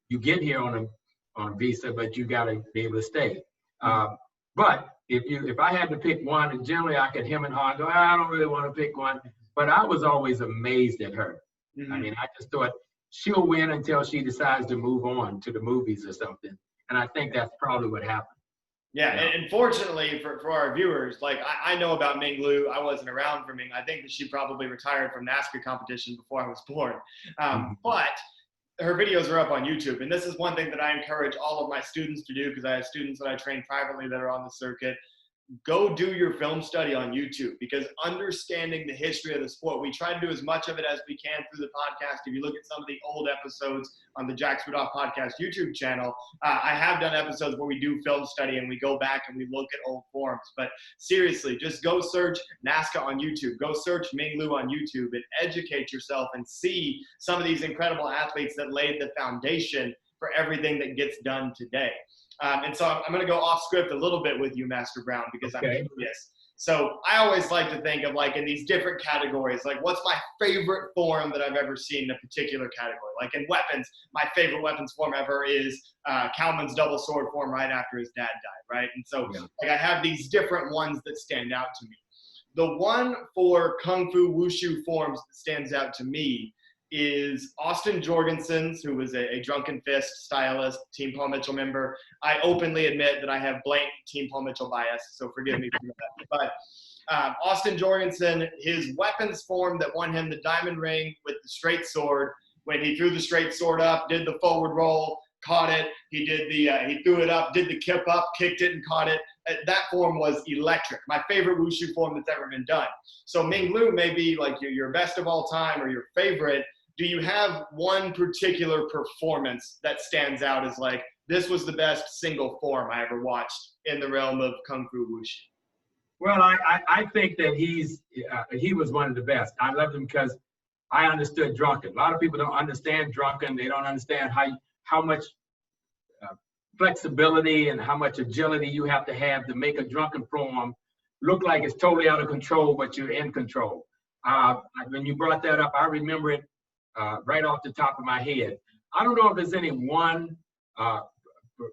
you get here on a visa, but you got to be able to stay. But if I had to pick one, and generally I could hem and haw and go, I don't really want to pick one, but I was always amazed at her. Mm-hmm. I mean, I just thought she'll win until she decides to move on to the movies or something. And I think that's probably what happened. Yeah, and fortunately for our viewers, like I know about Ming Liu. I wasn't around for Ming. I think that she probably retired from NASCAR competition before I was born. But her videos are up on YouTube. And this is one thing that I encourage all of my students to do, because I have students that I train privately that are on the circuit. Go do your film study on YouTube, because understanding the history of the sport, we try to do as much of it as we can through the podcast. If you look at some of the old episodes on the Jackson Rudolph podcast YouTube channel, I have done episodes where we do film study and we go back and we look at old forms. But seriously, just go search NASCA on YouTube. Go search Ming Liu on YouTube and educate yourself and see some of these incredible athletes that laid the foundation for everything that gets done today. And so I'm going to go off script a little bit with you, Master Brown, because I'm curious. So I always like to think of like in these different categories, like what's my favorite form that I've ever seen in a particular category. Like in weapons, my favorite weapons form ever is Kalman's double sword form right after his dad died, right? And so like I have these different ones that stand out to me. The one for Kung Fu Wushu forms that stands out to me is Austin Jorgensen's, who was a Drunken Fist stylist, Team Paul Mitchell member. I openly admit that I have blatant Team Paul Mitchell bias, so forgive me for that. But Austin Jorgensen, his weapons form that won him the diamond ring with the straight sword, when he threw the straight sword up, did the forward roll, caught it, he threw it up, did the kip up, kicked it and caught it. That form was electric. My favorite wushu form that's ever been done. So Ming Lu may be like your best of all time or your favorite. Do you have one particular performance that stands out as like, this was the best single form I ever watched in the realm of Kung Fu Wushu? Well, I think that he was one of the best. I loved him because I understood Drunken. A lot of people don't understand Drunken. They don't understand how much flexibility and how much agility you have to make a Drunken form look like it's totally out of control, but you're in control. When you brought that up, I remember it right off the top of my head. I don't know if there's any one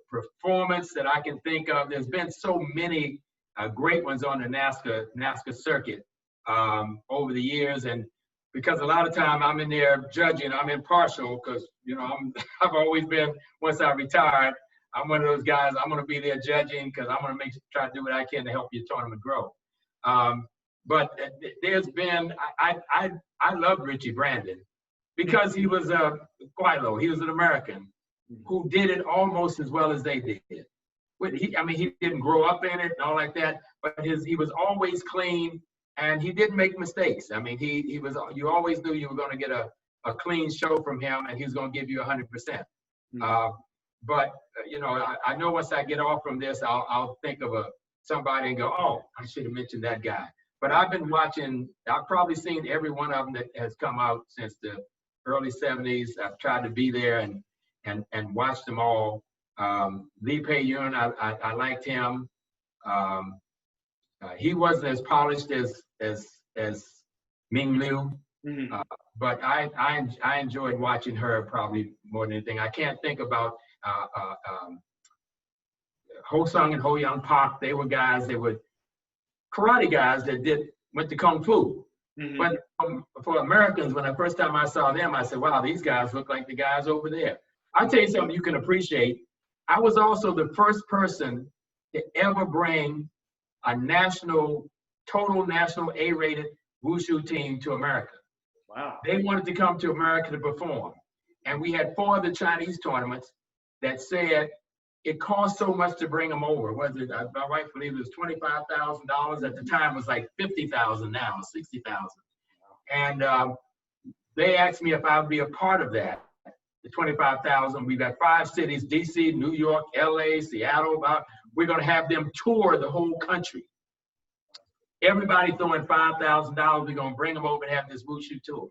performance that I can think of. There's been so many great ones on the NASCAR circuit over the years, and because a lot of time I'm in there judging, I'm impartial because I've always been, once I retired, I'm one of those guys. I'm going to be there judging because I'm going to try to do what I can to help your tournament grow. But there's been, I love Richie Brandon because he was a Quilo. He was an American who did it almost as well as they did. He didn't grow up in it and all like that, but he was always clean and he didn't make mistakes. I mean, you always knew you were going to get a clean show from him and he was going to give you 100%. But I know once I get off from this, I'll think of somebody and go, oh, I should have mentioned that guy. But I've been watching, I've probably seen every one of them that has come out since the early 70s. I've tried to be there and watch them all. Lee Pei-yun, I liked him. He wasn't as polished as Ming Liu, but I enjoyed watching her probably more than anything. I can't think about Ho Sung and Ho Young Pak. They were karate guys that went to Kung Fu. But for Americans, when the first time I saw them, I said, wow, these guys look like the guys over there. I'll tell you something you can appreciate. I was also the first person to ever bring a total national A-rated wushu team to America. Wow. They wanted to come to America to perform. And we had 4 of the Chinese tournaments that said it cost so much to bring them over. I believe it was $25,000. At the time, it was like $50,000 now, $60,000. And they asked me if I would be a part of that. The 25,000. We've got 5 cities: DC, New York, LA, Seattle. We're going to have them tour the whole country. Everybody throwing $5,000. We're going to bring them over and have this wushu tour.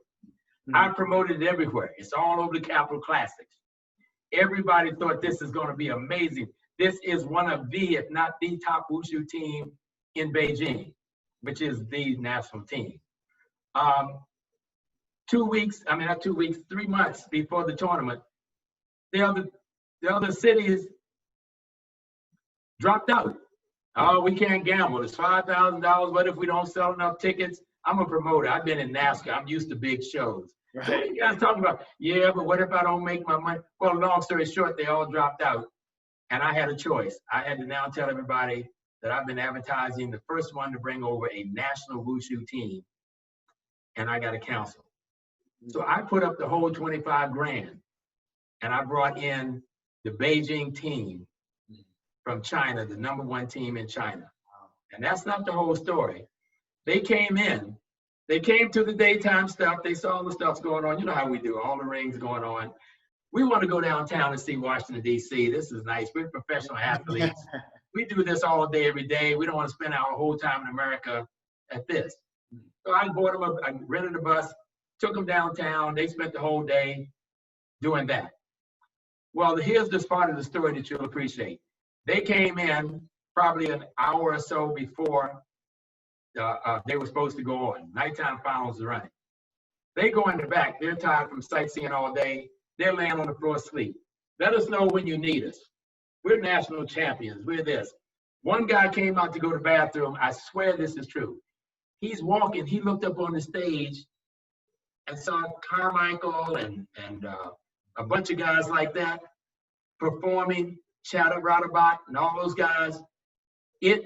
I promoted it everywhere. It's all over the Capitol Classics. Everybody thought this is going to be amazing. This is one of the, if not the top wushu team in Beijing, which is the national team. 3 months before the tournament, the other cities dropped out. Oh, we can't gamble. It's $5,000. What if we don't sell enough tickets? I'm a promoter. I've been in NASCAR. I'm used to big shows. Right. So what are you guys talking about? Yeah, but what if I don't make my money? Well, long story short, they all dropped out. And I had a choice. I had to now tell everybody that I've been advertising the first one to bring over a national wushu team. And I got to cancel. So I put up the whole 25 grand. And I brought in the Beijing team from China, the #1 team in China. And that's not the whole story. They came in. They came to the daytime stuff. They saw the stuff's going on. You know how we do, all the rings going on. We want to go downtown and see Washington, D.C. This is nice. We're professional athletes. We do this all day, every day. We don't want to spend our whole time in America at this. So I bought them I rented a bus, took them downtown. They spent the whole day doing that. Well, here's this part of the story that you'll appreciate. They came in probably an hour or so before they were supposed to go on. Nighttime finals are running. They go in the back. They're tired from sightseeing all day. They're laying on the floor asleep. Let us know when you need us. We're national champions. We're this. One guy came out to go to the bathroom. I swear this is true. He's walking. He looked up on the stage and saw Carmichael and a bunch of guys like that performing, Chatter Radabot and all those guys. He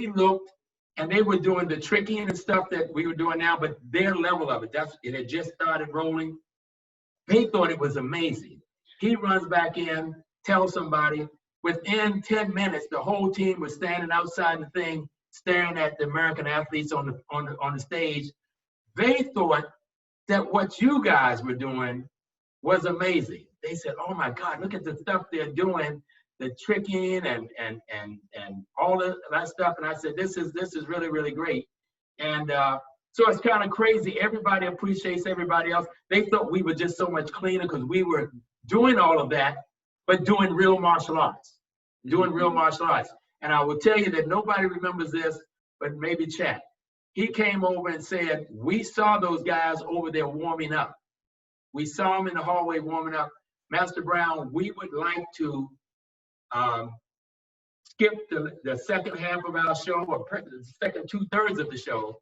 looked, and they were doing the tricking and stuff that we were doing now, but their level of it, it had just started rolling. They thought it was amazing. He runs back in, tells somebody. Within 10 minutes, the whole team was standing outside the thing, staring at the American athletes on the stage. They thought that what you guys were doing was amazing. They said, "Oh my God, look at the stuff they're doing, the tricking and all of that stuff." And I said, "This is really, really great." And so it's kind of crazy. Everybody appreciates everybody else. They thought we were just so much cleaner because we were doing all of that, but doing real martial arts. And I will tell you that nobody remembers this, but maybe Chat. He came over and said, "We saw those guys over there warming up. We saw them in the hallway warming up. Master Brown, we would like to skip the second half of our show, or the second 2/3 of the show,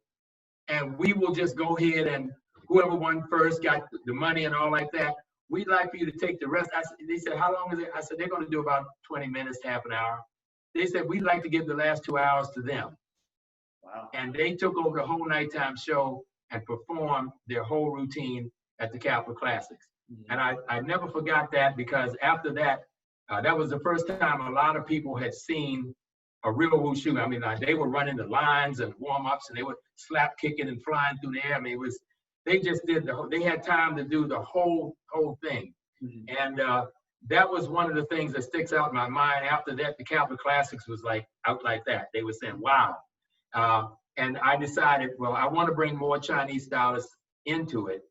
and we will just go ahead and whoever won first got the money and all like that. We'd like for you to take the rest." They said, "How long is it?" I said, "They're going to do about 20 minutes, half an hour." They said, "We'd like to give the last 2 hours to them." Wow. And they took over the whole nighttime show and performed their whole routine at the Capitol Classics. Mm-hmm. And I never forgot that, because after that, that was the first time a lot of people had seen a real wushu. I mean, they were running the lines and warm-ups, and they were slap kicking and flying through the air. I mean, they just did they had time to do the whole thing. Mm-hmm. And that was one of the things that sticks out in my mind. After that, the Capitol Classics was out like that. They were saying, "Wow." And I decided, well, I want to bring more Chinese stylists into it.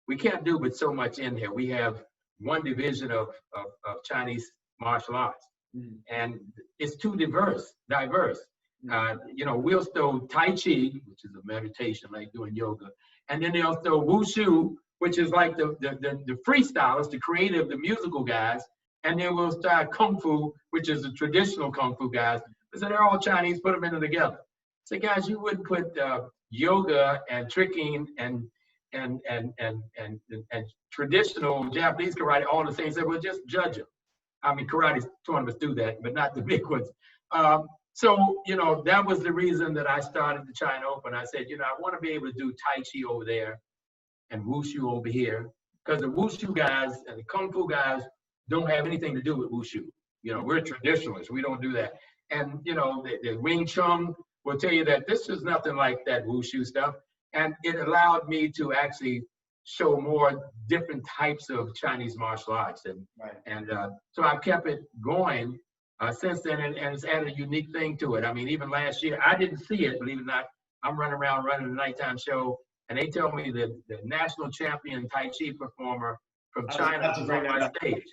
We can't do but so much in here. We have one division of Chinese martial arts, and it's too diverse. We'll throw Tai Chi, which is a meditation, like doing yoga, and then they'll throw Wushu, which is like the freestylists, the creative, the musical guys, and then we'll start Kung Fu, which is the traditional Kung Fu guys. So they're all Chinese, put them in together. So guys, you wouldn't put yoga and tricking and traditional Japanese karate all the same. So we'll just judge them. I mean, karate tournaments do that, but not the big ones. So that was the reason that I started the China Open. I said, I want to be able to do Tai Chi over there and Wushu over here, because the Wushu guys and the Kung Fu guys don't have anything to do with Wushu. We're traditionalists. We don't do that. And the Wing Chun will tell you that this is nothing like that Wushu stuff. And it allowed me to actually show more different types of Chinese martial arts. And so I've kept it going since then, and it's added a unique thing to it. I mean, even last year, I didn't see it, believe it or not. I'm running around running the nighttime show, and they tell me that the national champion Tai Chi performer from China was on my stage.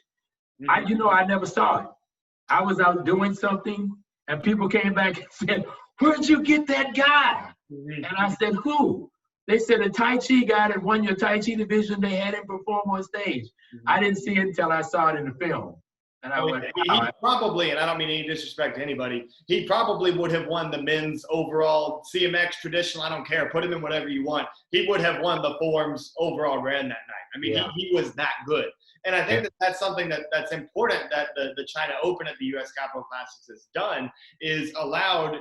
Mm-hmm. I never saw it. I was out doing something, and people came back and said, "Where'd you get that guy?" Mm-hmm. And I said, "Who?" They said, "A Tai Chi guy that won your Tai Chi division, they had him perform on stage." Mm-hmm. I didn't see it until I saw it in the film. And I went, wow. He probably, and I don't mean any disrespect to anybody, he probably would have won the men's overall CMX traditional. I don't care. Put him in whatever you want. He would have won the Forms overall grand that night. I mean, he was that good. And I think that's something that's important that the China Open at the U.S. Capitol Classics has done, is allowed,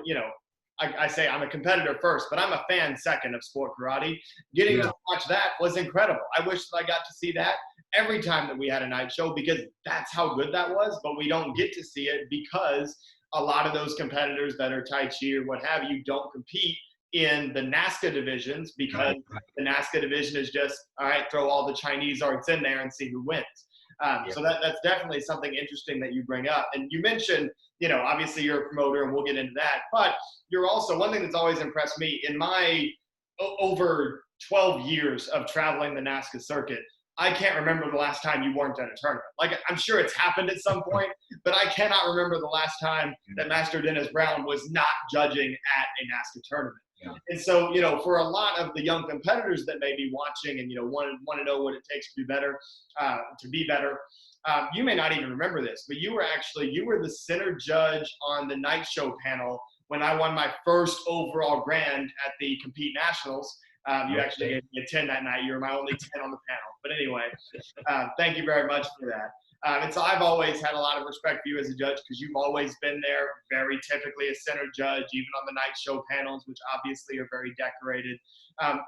I say I'm a competitor first, but I'm a fan second of sport karate. Getting to watch that was incredible. I wish that I got to see that every time that we had a night show, because that's how good that was, but we don't get to see it because a lot of those competitors that are Tai Chi or what have you don't compete in the NASCA divisions, because the NASCA division is just, all right, throw all the Chinese arts in there and see who wins. So that's definitely something interesting that you bring up. And you mentioned, obviously you're a promoter, and we'll get into that, but you're also, one thing that's always impressed me in my over 12 years of traveling the NASCA circuit, I can't remember the last time you weren't at a tournament. Like, I'm sure it's happened at some point, but I cannot remember the last time that Master Dennis Brown was not judging at a NASCAR tournament. Yeah. And so, for a lot of the young competitors that may be watching and, want to know what it takes to do better, you may not even remember this, but you were the center judge on the night show panel when I won my first overall grand at the Compete Nationals. You actually gave me a 10 that night. You were my only 10 on the panel. But anyway, thank you very much for that. And so I've always had a lot of respect for you as a judge because you've always been there, very typically a center judge, even on the night show panels, which obviously are very decorated.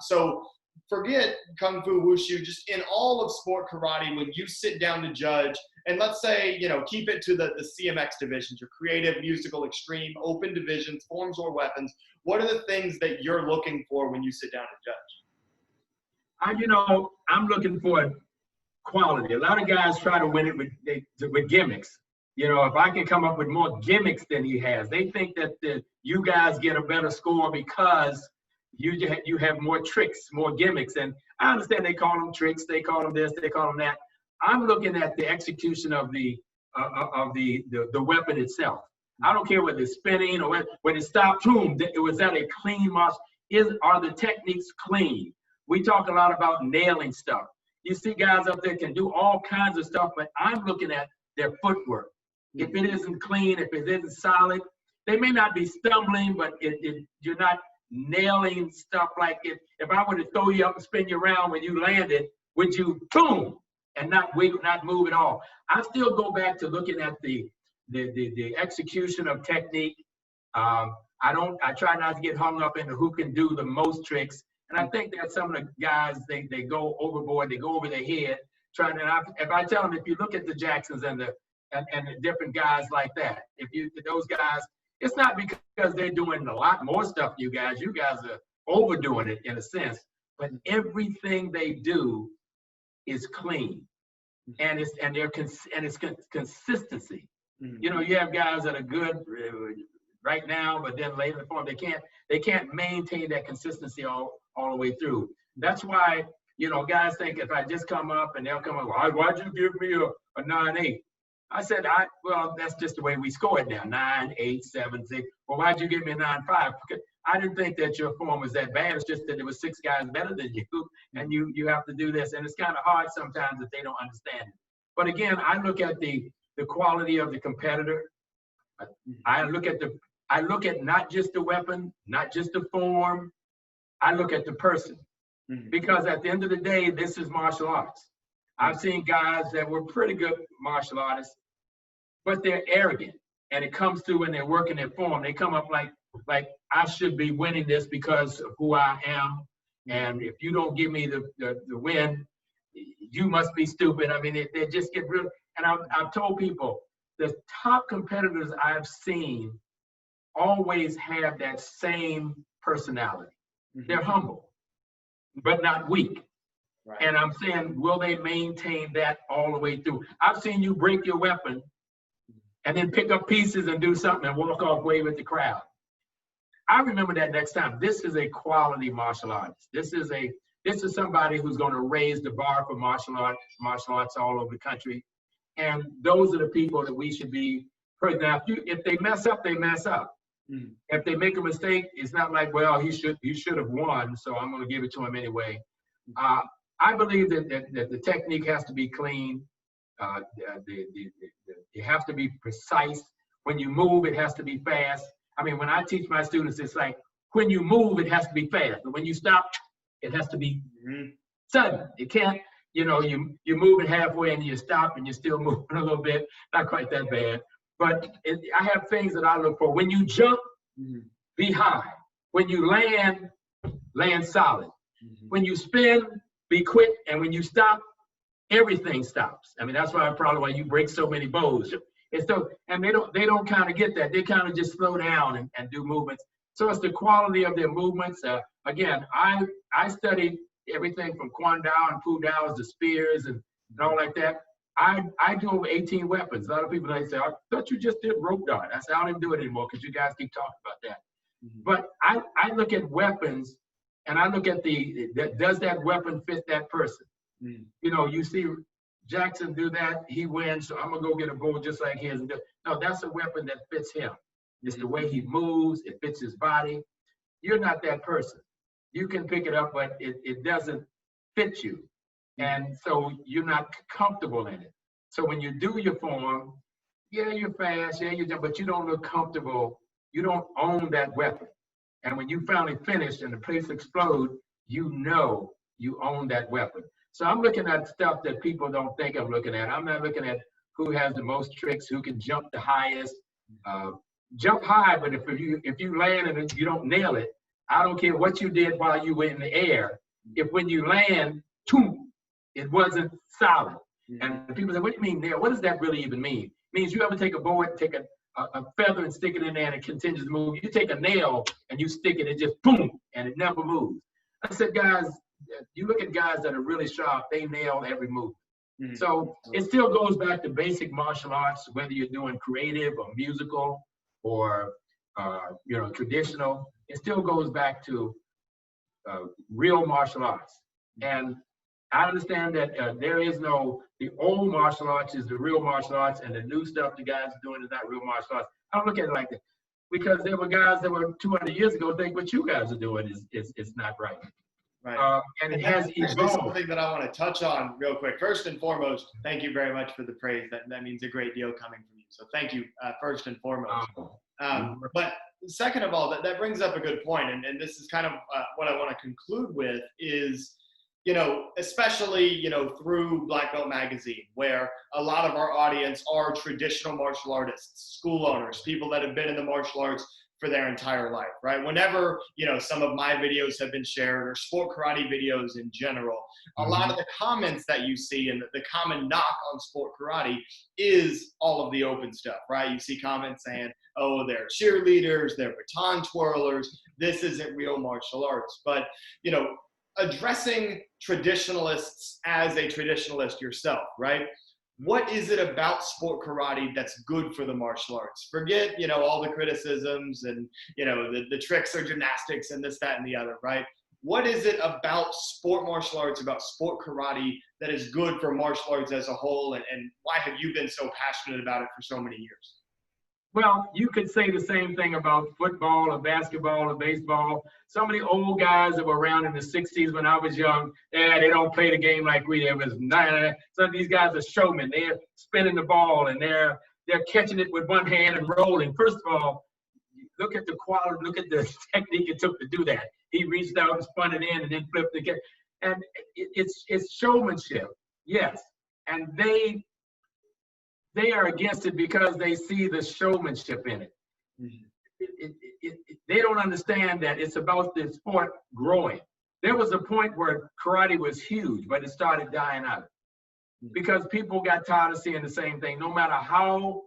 So forget Kung Fu Wushu, just in all of sport karate, when you sit down to judge, and let's say, keep it to the CMX divisions, your creative, musical, extreme, open divisions, forms or weapons, what are the things that you're looking for when you sit down to judge? I'm looking for quality. A lot of guys try to win it with gimmicks. If I can come up with more gimmicks than he has, they think that you guys get a better score because you have more tricks, more gimmicks. And I understand they call them tricks, they call them this, they call them that. I'm looking at the execution of the weapon itself. I don't care whether it's spinning or when it stopped, boom, was that a clean march? Are the techniques clean? We talk a lot about nailing stuff. You see guys up there can do all kinds of stuff, but I'm looking at their footwork. If it isn't clean, if it isn't solid, they may not be stumbling, but you're not nailing stuff like if I were to throw you up and spin you around when you landed, would you boom and not wiggle, not move at all? I still go back to looking at the execution of technique. I try not to get hung up into who can do the most tricks. And I think that some of the guys, they go overboard, they go over their head. If I tell them, if you look at the Jacksons and the different guys like that, those guys, it's not because they're doing a lot more stuff than you guys. You guys are overdoing it in a sense, but everything they do is clean, and it's consistency. You have guys that are good right now, but then later in the form they can't maintain that consistency all the way through. That's why guys think if I just come up and they'll come up, why'd you give me a 9-8? I said, well, that's just the way we score it now. 9, 8, 7, 6. Well, why'd you give me a 9-5? Because I didn't think that your form was that bad. It's just that there was 6 guys better than you, and you have to do this. And it's kind of hard sometimes that they don't understand it. But again, I look at the quality of the competitor. I look at not just the weapon, not just the form. I look at the person. Because at the end of the day, this is martial arts. I've seen guys that were pretty good martial artists, but they're arrogant, and it comes through when they're working their form. They come up like I should be winning this because of who I am, and if you don't give me the win, you must be stupid. I mean, they just get real. And I've told people the top competitors I've seen always have that same personality. They're humble, but not weak. Right. And I'm saying, will they maintain that all the way through? I've seen you break your weapon and then pick up pieces and do something and walk off way with the crowd. I remember that next time. This is a quality martial artist. This is somebody who's going to raise the bar for martial arts all over the country. And those are the people that we should be. Now, if they mess up, they mess up. If they make a mistake, it's not like, well, he should have won, so I'm going to give it to him anyway. I believe that the technique has to be clean. You have to be precise. When you move, it has to be fast. I mean, when I teach my students, it's like, when you move, it has to be fast. But when you stop, it has to be sudden. It can't, you're moving halfway and you stop and you're still moving a little bit. Not quite that bad. But I have things that I look for. When you jump, be high. When you land solid. When you spin, be quick. And when you stop, everything stops. I mean, that's probably why you break so many bows. And they don't kind of get that. They kind of just slow down and do movements. So it's the quality of their movements. Again, I studied everything from Quan Dao and Pu Dao's to spears and all like that. I do over 18 weapons. A lot of people, they say, I thought you just did rope dart. I said, I don't even do it anymore because you guys keep talking about that. But I look at weapons and I look at does that weapon fit that person? You know, you see Jackson do that, he wins, so I'm gonna go get a bow just like his. No, that's a weapon that fits him. It's the way he moves, it fits his body. You're not that person. You can pick it up, but it doesn't fit you. And so you're not comfortable in it. So when you do your form, yeah, you're fast, yeah, but you don't look comfortable. You don't own that weapon. And when you finally finish and the place explodes, you know you own that weapon. So I'm looking at stuff that people don't think I'm looking at. I'm not looking at who has the most tricks, who can jump the highest. Jump high, but if you land and you don't nail it, I don't care what you did while you were in the air. If when you land, it wasn't solid. And people say, what do you mean nail? What does that really even mean? It means you ever take a board, take a feather and stick it in there and it continues to move. You take a nail and you stick it, it just boom, and it never moves. I said, guys, you look at guys that are really sharp, they nail every move. So it still goes back to basic martial arts, whether you're doing creative or musical or traditional. It still goes back to real martial arts. And I understand that the old martial arts is the real martial arts, and the new stuff the guys are doing is not real martial arts. I don't look at it like that, because there were guys that were 200 years ago think what you guys are doing is not right. Right. And it has evolved. Something that I want to touch on real quick. First and foremost, thank you very much for the praise. That means a great deal coming from you. So thank you, first and foremost. But second of all, that brings up a good point, and this is kind of what I want to conclude with is, especially, through Black Belt Magazine, where a lot of our audience are traditional martial artists, school owners, people that have been in the martial arts for their entire life, right? Whenever, some of my videos have been shared, or sport karate videos in general, a lot of the comments that you see and the common knock on sport karate is all of the open stuff, right? You see comments saying, oh, they're cheerleaders, they're baton twirlers, this isn't real martial arts. But, addressing traditionalists as a traditionalist yourself, right? What is it about sport karate that's good for the martial arts? Forget, all the criticisms and, the tricks or gymnastics and this, that, and the other, right? What is it about sport martial arts, about sport karate, that is good for martial arts as a whole? And why have you been so passionate about it for so many years? Well, you could say the same thing about football or basketball or baseball. Some of the old guys that were around in the 60s when I was young, they don't play the game like we did. It was some of these guys are showmen. They're spinning the ball and they're catching it with one hand and rolling. First of all, look at the quality, look at the technique it took to do that. He reached out and spun it in and then flipped it. And it's showmanship, yes. And they are against it because they see the showmanship in it. They don't understand that it's about the sport growing. There was a point where karate was huge, but it started dying out because people got tired of seeing the same thing. No matter how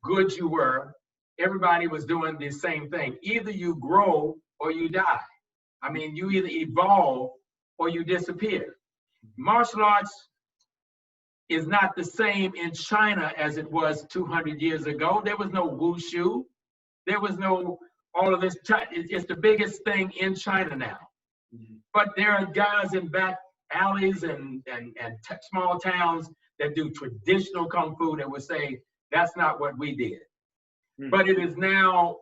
good you were, everybody was doing the same thing. Either you grow or you die. I mean, you either evolve or you disappear. Martial arts is not the same in China as it was 200 years ago. There was no wushu. There was no all of this. It's the biggest thing in China now. But there are guys in back alleys and small towns that do traditional kung fu that would say that's not what we did. But it is now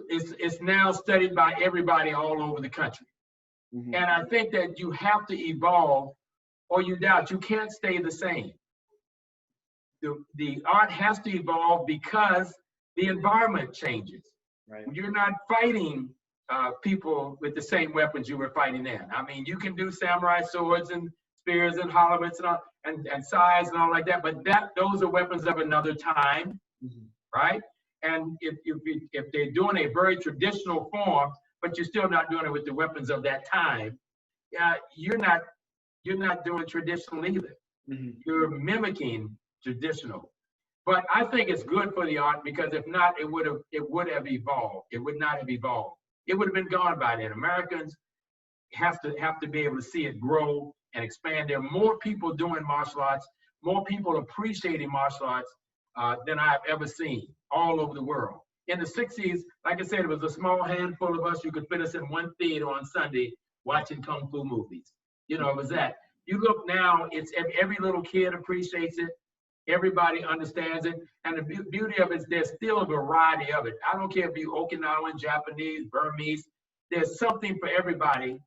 it's now studied by everybody all over the country. And I think that you have to evolve or you doubt. You can't stay the same. The art has to evolve because the environment changes. Right. You're not fighting people with the same weapons you were fighting then. I mean, you can do samurai swords and spears and halberds and all, and scythes and all like that, but those are weapons of another time, right? And if they're doing a very traditional form, but you're still not doing it with the weapons of that time, you're not doing traditional either. You're mimicking traditional. But I think it's good for the art because if not, it would have evolved. It would not have evolved. It would have been gone by then. Americans have to be able to see it grow and expand. There are more people doing martial arts, more people appreciating martial arts than I've ever seen all over the world. In the 60s, like I said, it was a small handful of us. You could fit us in one theater on Sunday watching kung fu movies. It was that. You look now, it's every little kid appreciates it. Everybody understands it. And the beauty of it is there's still a variety of it. I don't care if you're Okinawan, Japanese, Burmese, there's something for everybody,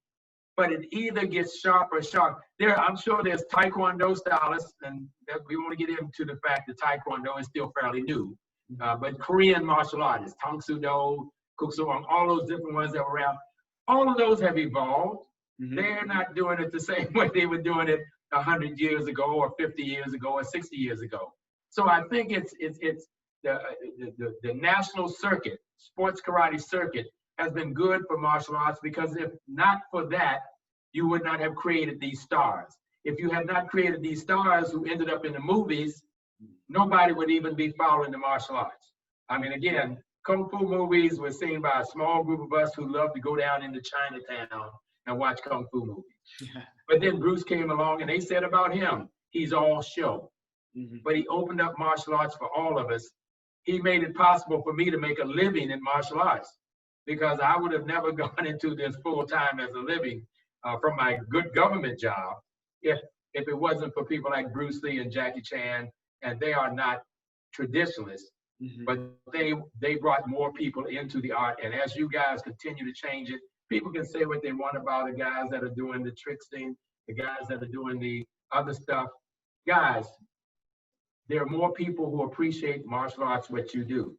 but it either gets sharp or sharp. I'm sure there's Taekwondo stylists, and we want to get into the fact that Taekwondo is still fairly new. But Korean martial artists, Tang Soo Do, Kuk Soo Won, all those different ones that were around, all of those have evolved. They're not doing it the same way they were doing it 100 years ago, or 50 years ago, or 60 years ago. So I think it's the national circuit, sports karate circuit, has been good for martial arts, because if not for that, you would not have created these stars. If you had not created these stars who ended up in the movies, nobody would even be following the martial arts. I mean, again, Kung Fu movies were seen by a small group of us who loved to go down into Chinatown and watch Kung Fu movies. But then Bruce came along, and they said about him, he's all show. But he opened up martial arts for all of us. He made it possible for me to make a living in martial arts, because I would have never gone into this full time as a living from my good government job if it wasn't for people like Bruce Lee and Jackie Chan, and they are not traditionalists, but they brought more people into the art. And as you guys continue to change it, people can say what they want about the guys that are doing the tricksing, the guys that are doing the other stuff. Guys, there are more people who appreciate martial arts, what you do.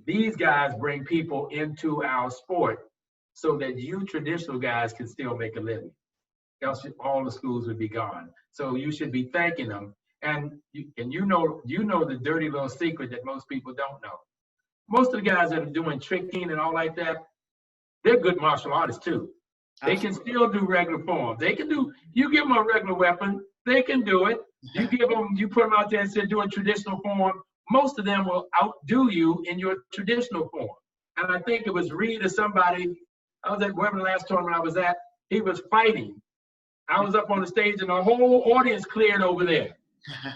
These guys bring people into our sport so that you traditional guys can still make a living. Else all the schools would be gone. So you should be thanking them. And you know the dirty little secret that most people don't know. Most of the guys that are doing tricking and all like that, they're good martial artists too. They can still do regular form. They can do, you give them a regular weapon, they can do it. You put them out there and say doing traditional form, most of them will outdo you in your traditional form. And I think it was Reed or somebody, I was at whatever the last tournament I was at, he was fighting. I was up on the stage and the whole audience cleared over there.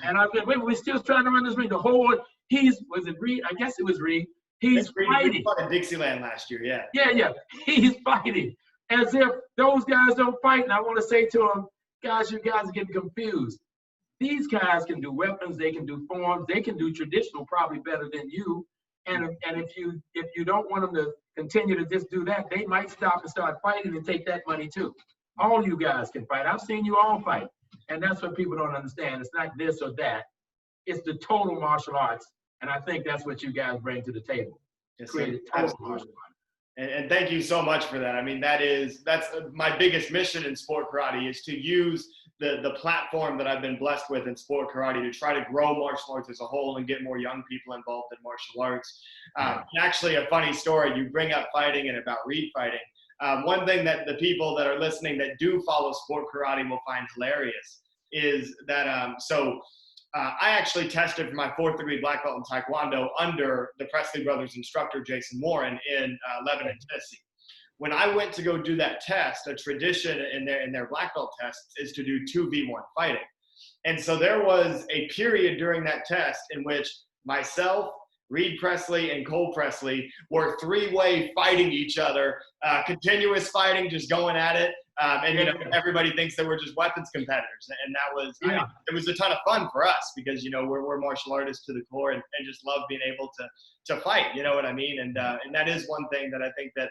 And I said, wait, we're still trying to run this ring. The whole, was it Reed? I guess it was Reed. He's fighting. We fought in Dixieland last year, yeah. Yeah. He's fighting. As if those guys don't fight. And I want to say to him, guys, you guys are getting confused. These guys can do weapons, they can do forms, they can do traditional probably better than you. And if you don't want them to continue to just do that, they might stop and start fighting and take that money too. All you guys can fight. I've seen you all fight. And that's what people don't understand. It's not this or that. It's the total martial arts. And I think that's what you guys bring to the table. Yes, create a total martial arts. And thank you so much for that. I mean, that's my biggest mission in sport karate, is to use the platform that I've been blessed with in sport karate to try to grow martial arts as a whole and get more young people involved in martial arts. Actually, a funny story, you bring up fighting and about Reed fighting. One thing that the people that are listening that do follow sport karate will find hilarious is that, I actually tested for my 4th degree black belt in Taekwondo under the Presley Brothers instructor, Jason Warren, in Lebanon, Tennessee. When I went to go do that test, a tradition in their black belt tests is to do 2v1 fighting. And so there was a period during that test in which myself, Reed Presley, and Cole Presley were 3-way fighting each other, continuous fighting, just going at it. And everybody thinks that we're just weapons competitors, and that was it was a ton of fun for us because we're martial artists to the core and just love being able to fight. You know what I mean? And that is one thing that I think that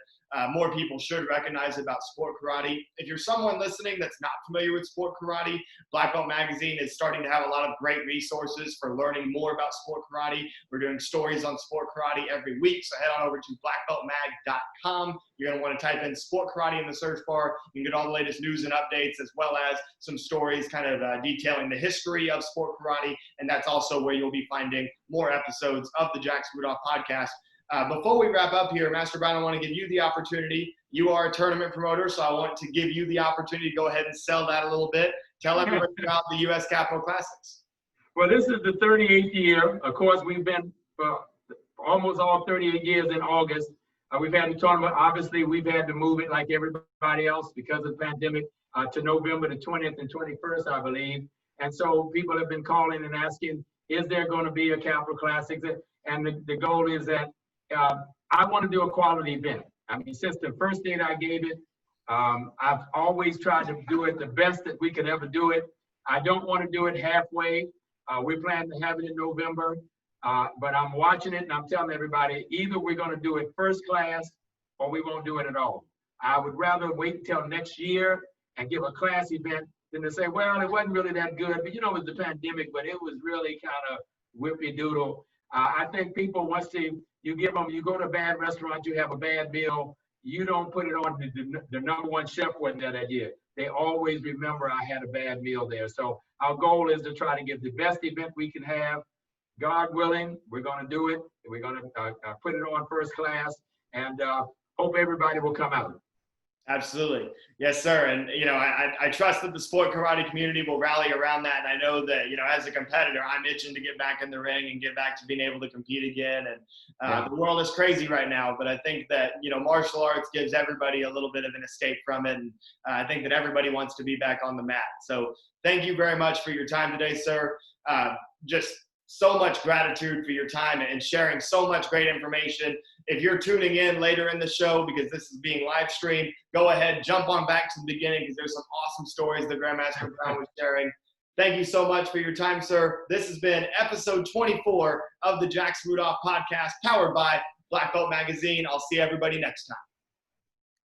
more people should recognize about sport karate. If you're someone listening that's not familiar with sport karate, Black Belt Magazine is starting to have a lot of great resources for learning more about sport karate. We're doing stories on sport karate every week, so head on over to blackbeltmag.com. You're going to want to type in sport karate in the search bar. You can get all the latest news and updates, as well as some stories kind of detailing the history of sport karate. And that's also where you'll be finding more episodes of the Jackson Rudolph podcast. Before we wrap up here, Master Brown, I want to give you the opportunity. You are a tournament promoter, so I want to give you the opportunity to go ahead and sell that a little bit. Tell everybody about the U.S. Capitol Classics. Well, this is the 38th year. Of course, we've been almost all 38 years in August. We've had the tournament. Obviously, we've had to move it like everybody else because of the pandemic to November the 20th and 21st, I believe. And so people have been calling and asking, is there going to be a Capitol Classics? And the goal is that I want to do a quality event. I mean, since the first date I gave it, I've always tried to do it the best that we could ever do it. I don't want to do it halfway. We plan to have it in November, but I'm watching it and I'm telling everybody, either we're going to do it first class or we won't do it at all. I would rather wait until next year and give a class event than to say, well, it wasn't really that good, but it was the pandemic, but it was really kind of whippy doodle. I think people, once you go to a bad restaurant, you have a bad meal, you don't put it on the number one chef wasn't there that year. They always remember I had a bad meal there. So our goal is to try to give the best event we can have. God willing, we're going to do it. We're going to put it on first class, and hope everybody will come out. Absolutely. Yes, sir. And, I trust that the sport karate community will rally around that. And I know that, as a competitor, I'm itching to get back in the ring and get back to being able to compete again. And the world is crazy right now, but I think that, martial arts gives everybody a little bit of an escape from it. And I think that everybody wants to be back on the mat. So thank you very much for your time today, sir. Just so much gratitude for your time and sharing so much great information. If you're tuning in later in the show, because this is being live streamed, go ahead, jump on back to the beginning because there's some awesome stories that Grandmaster Brown was sharing. Thank you so much for your time, sir. This has been episode 24 of the Jackson Rudolph podcast, powered by Black Belt Magazine. I'll see everybody next time.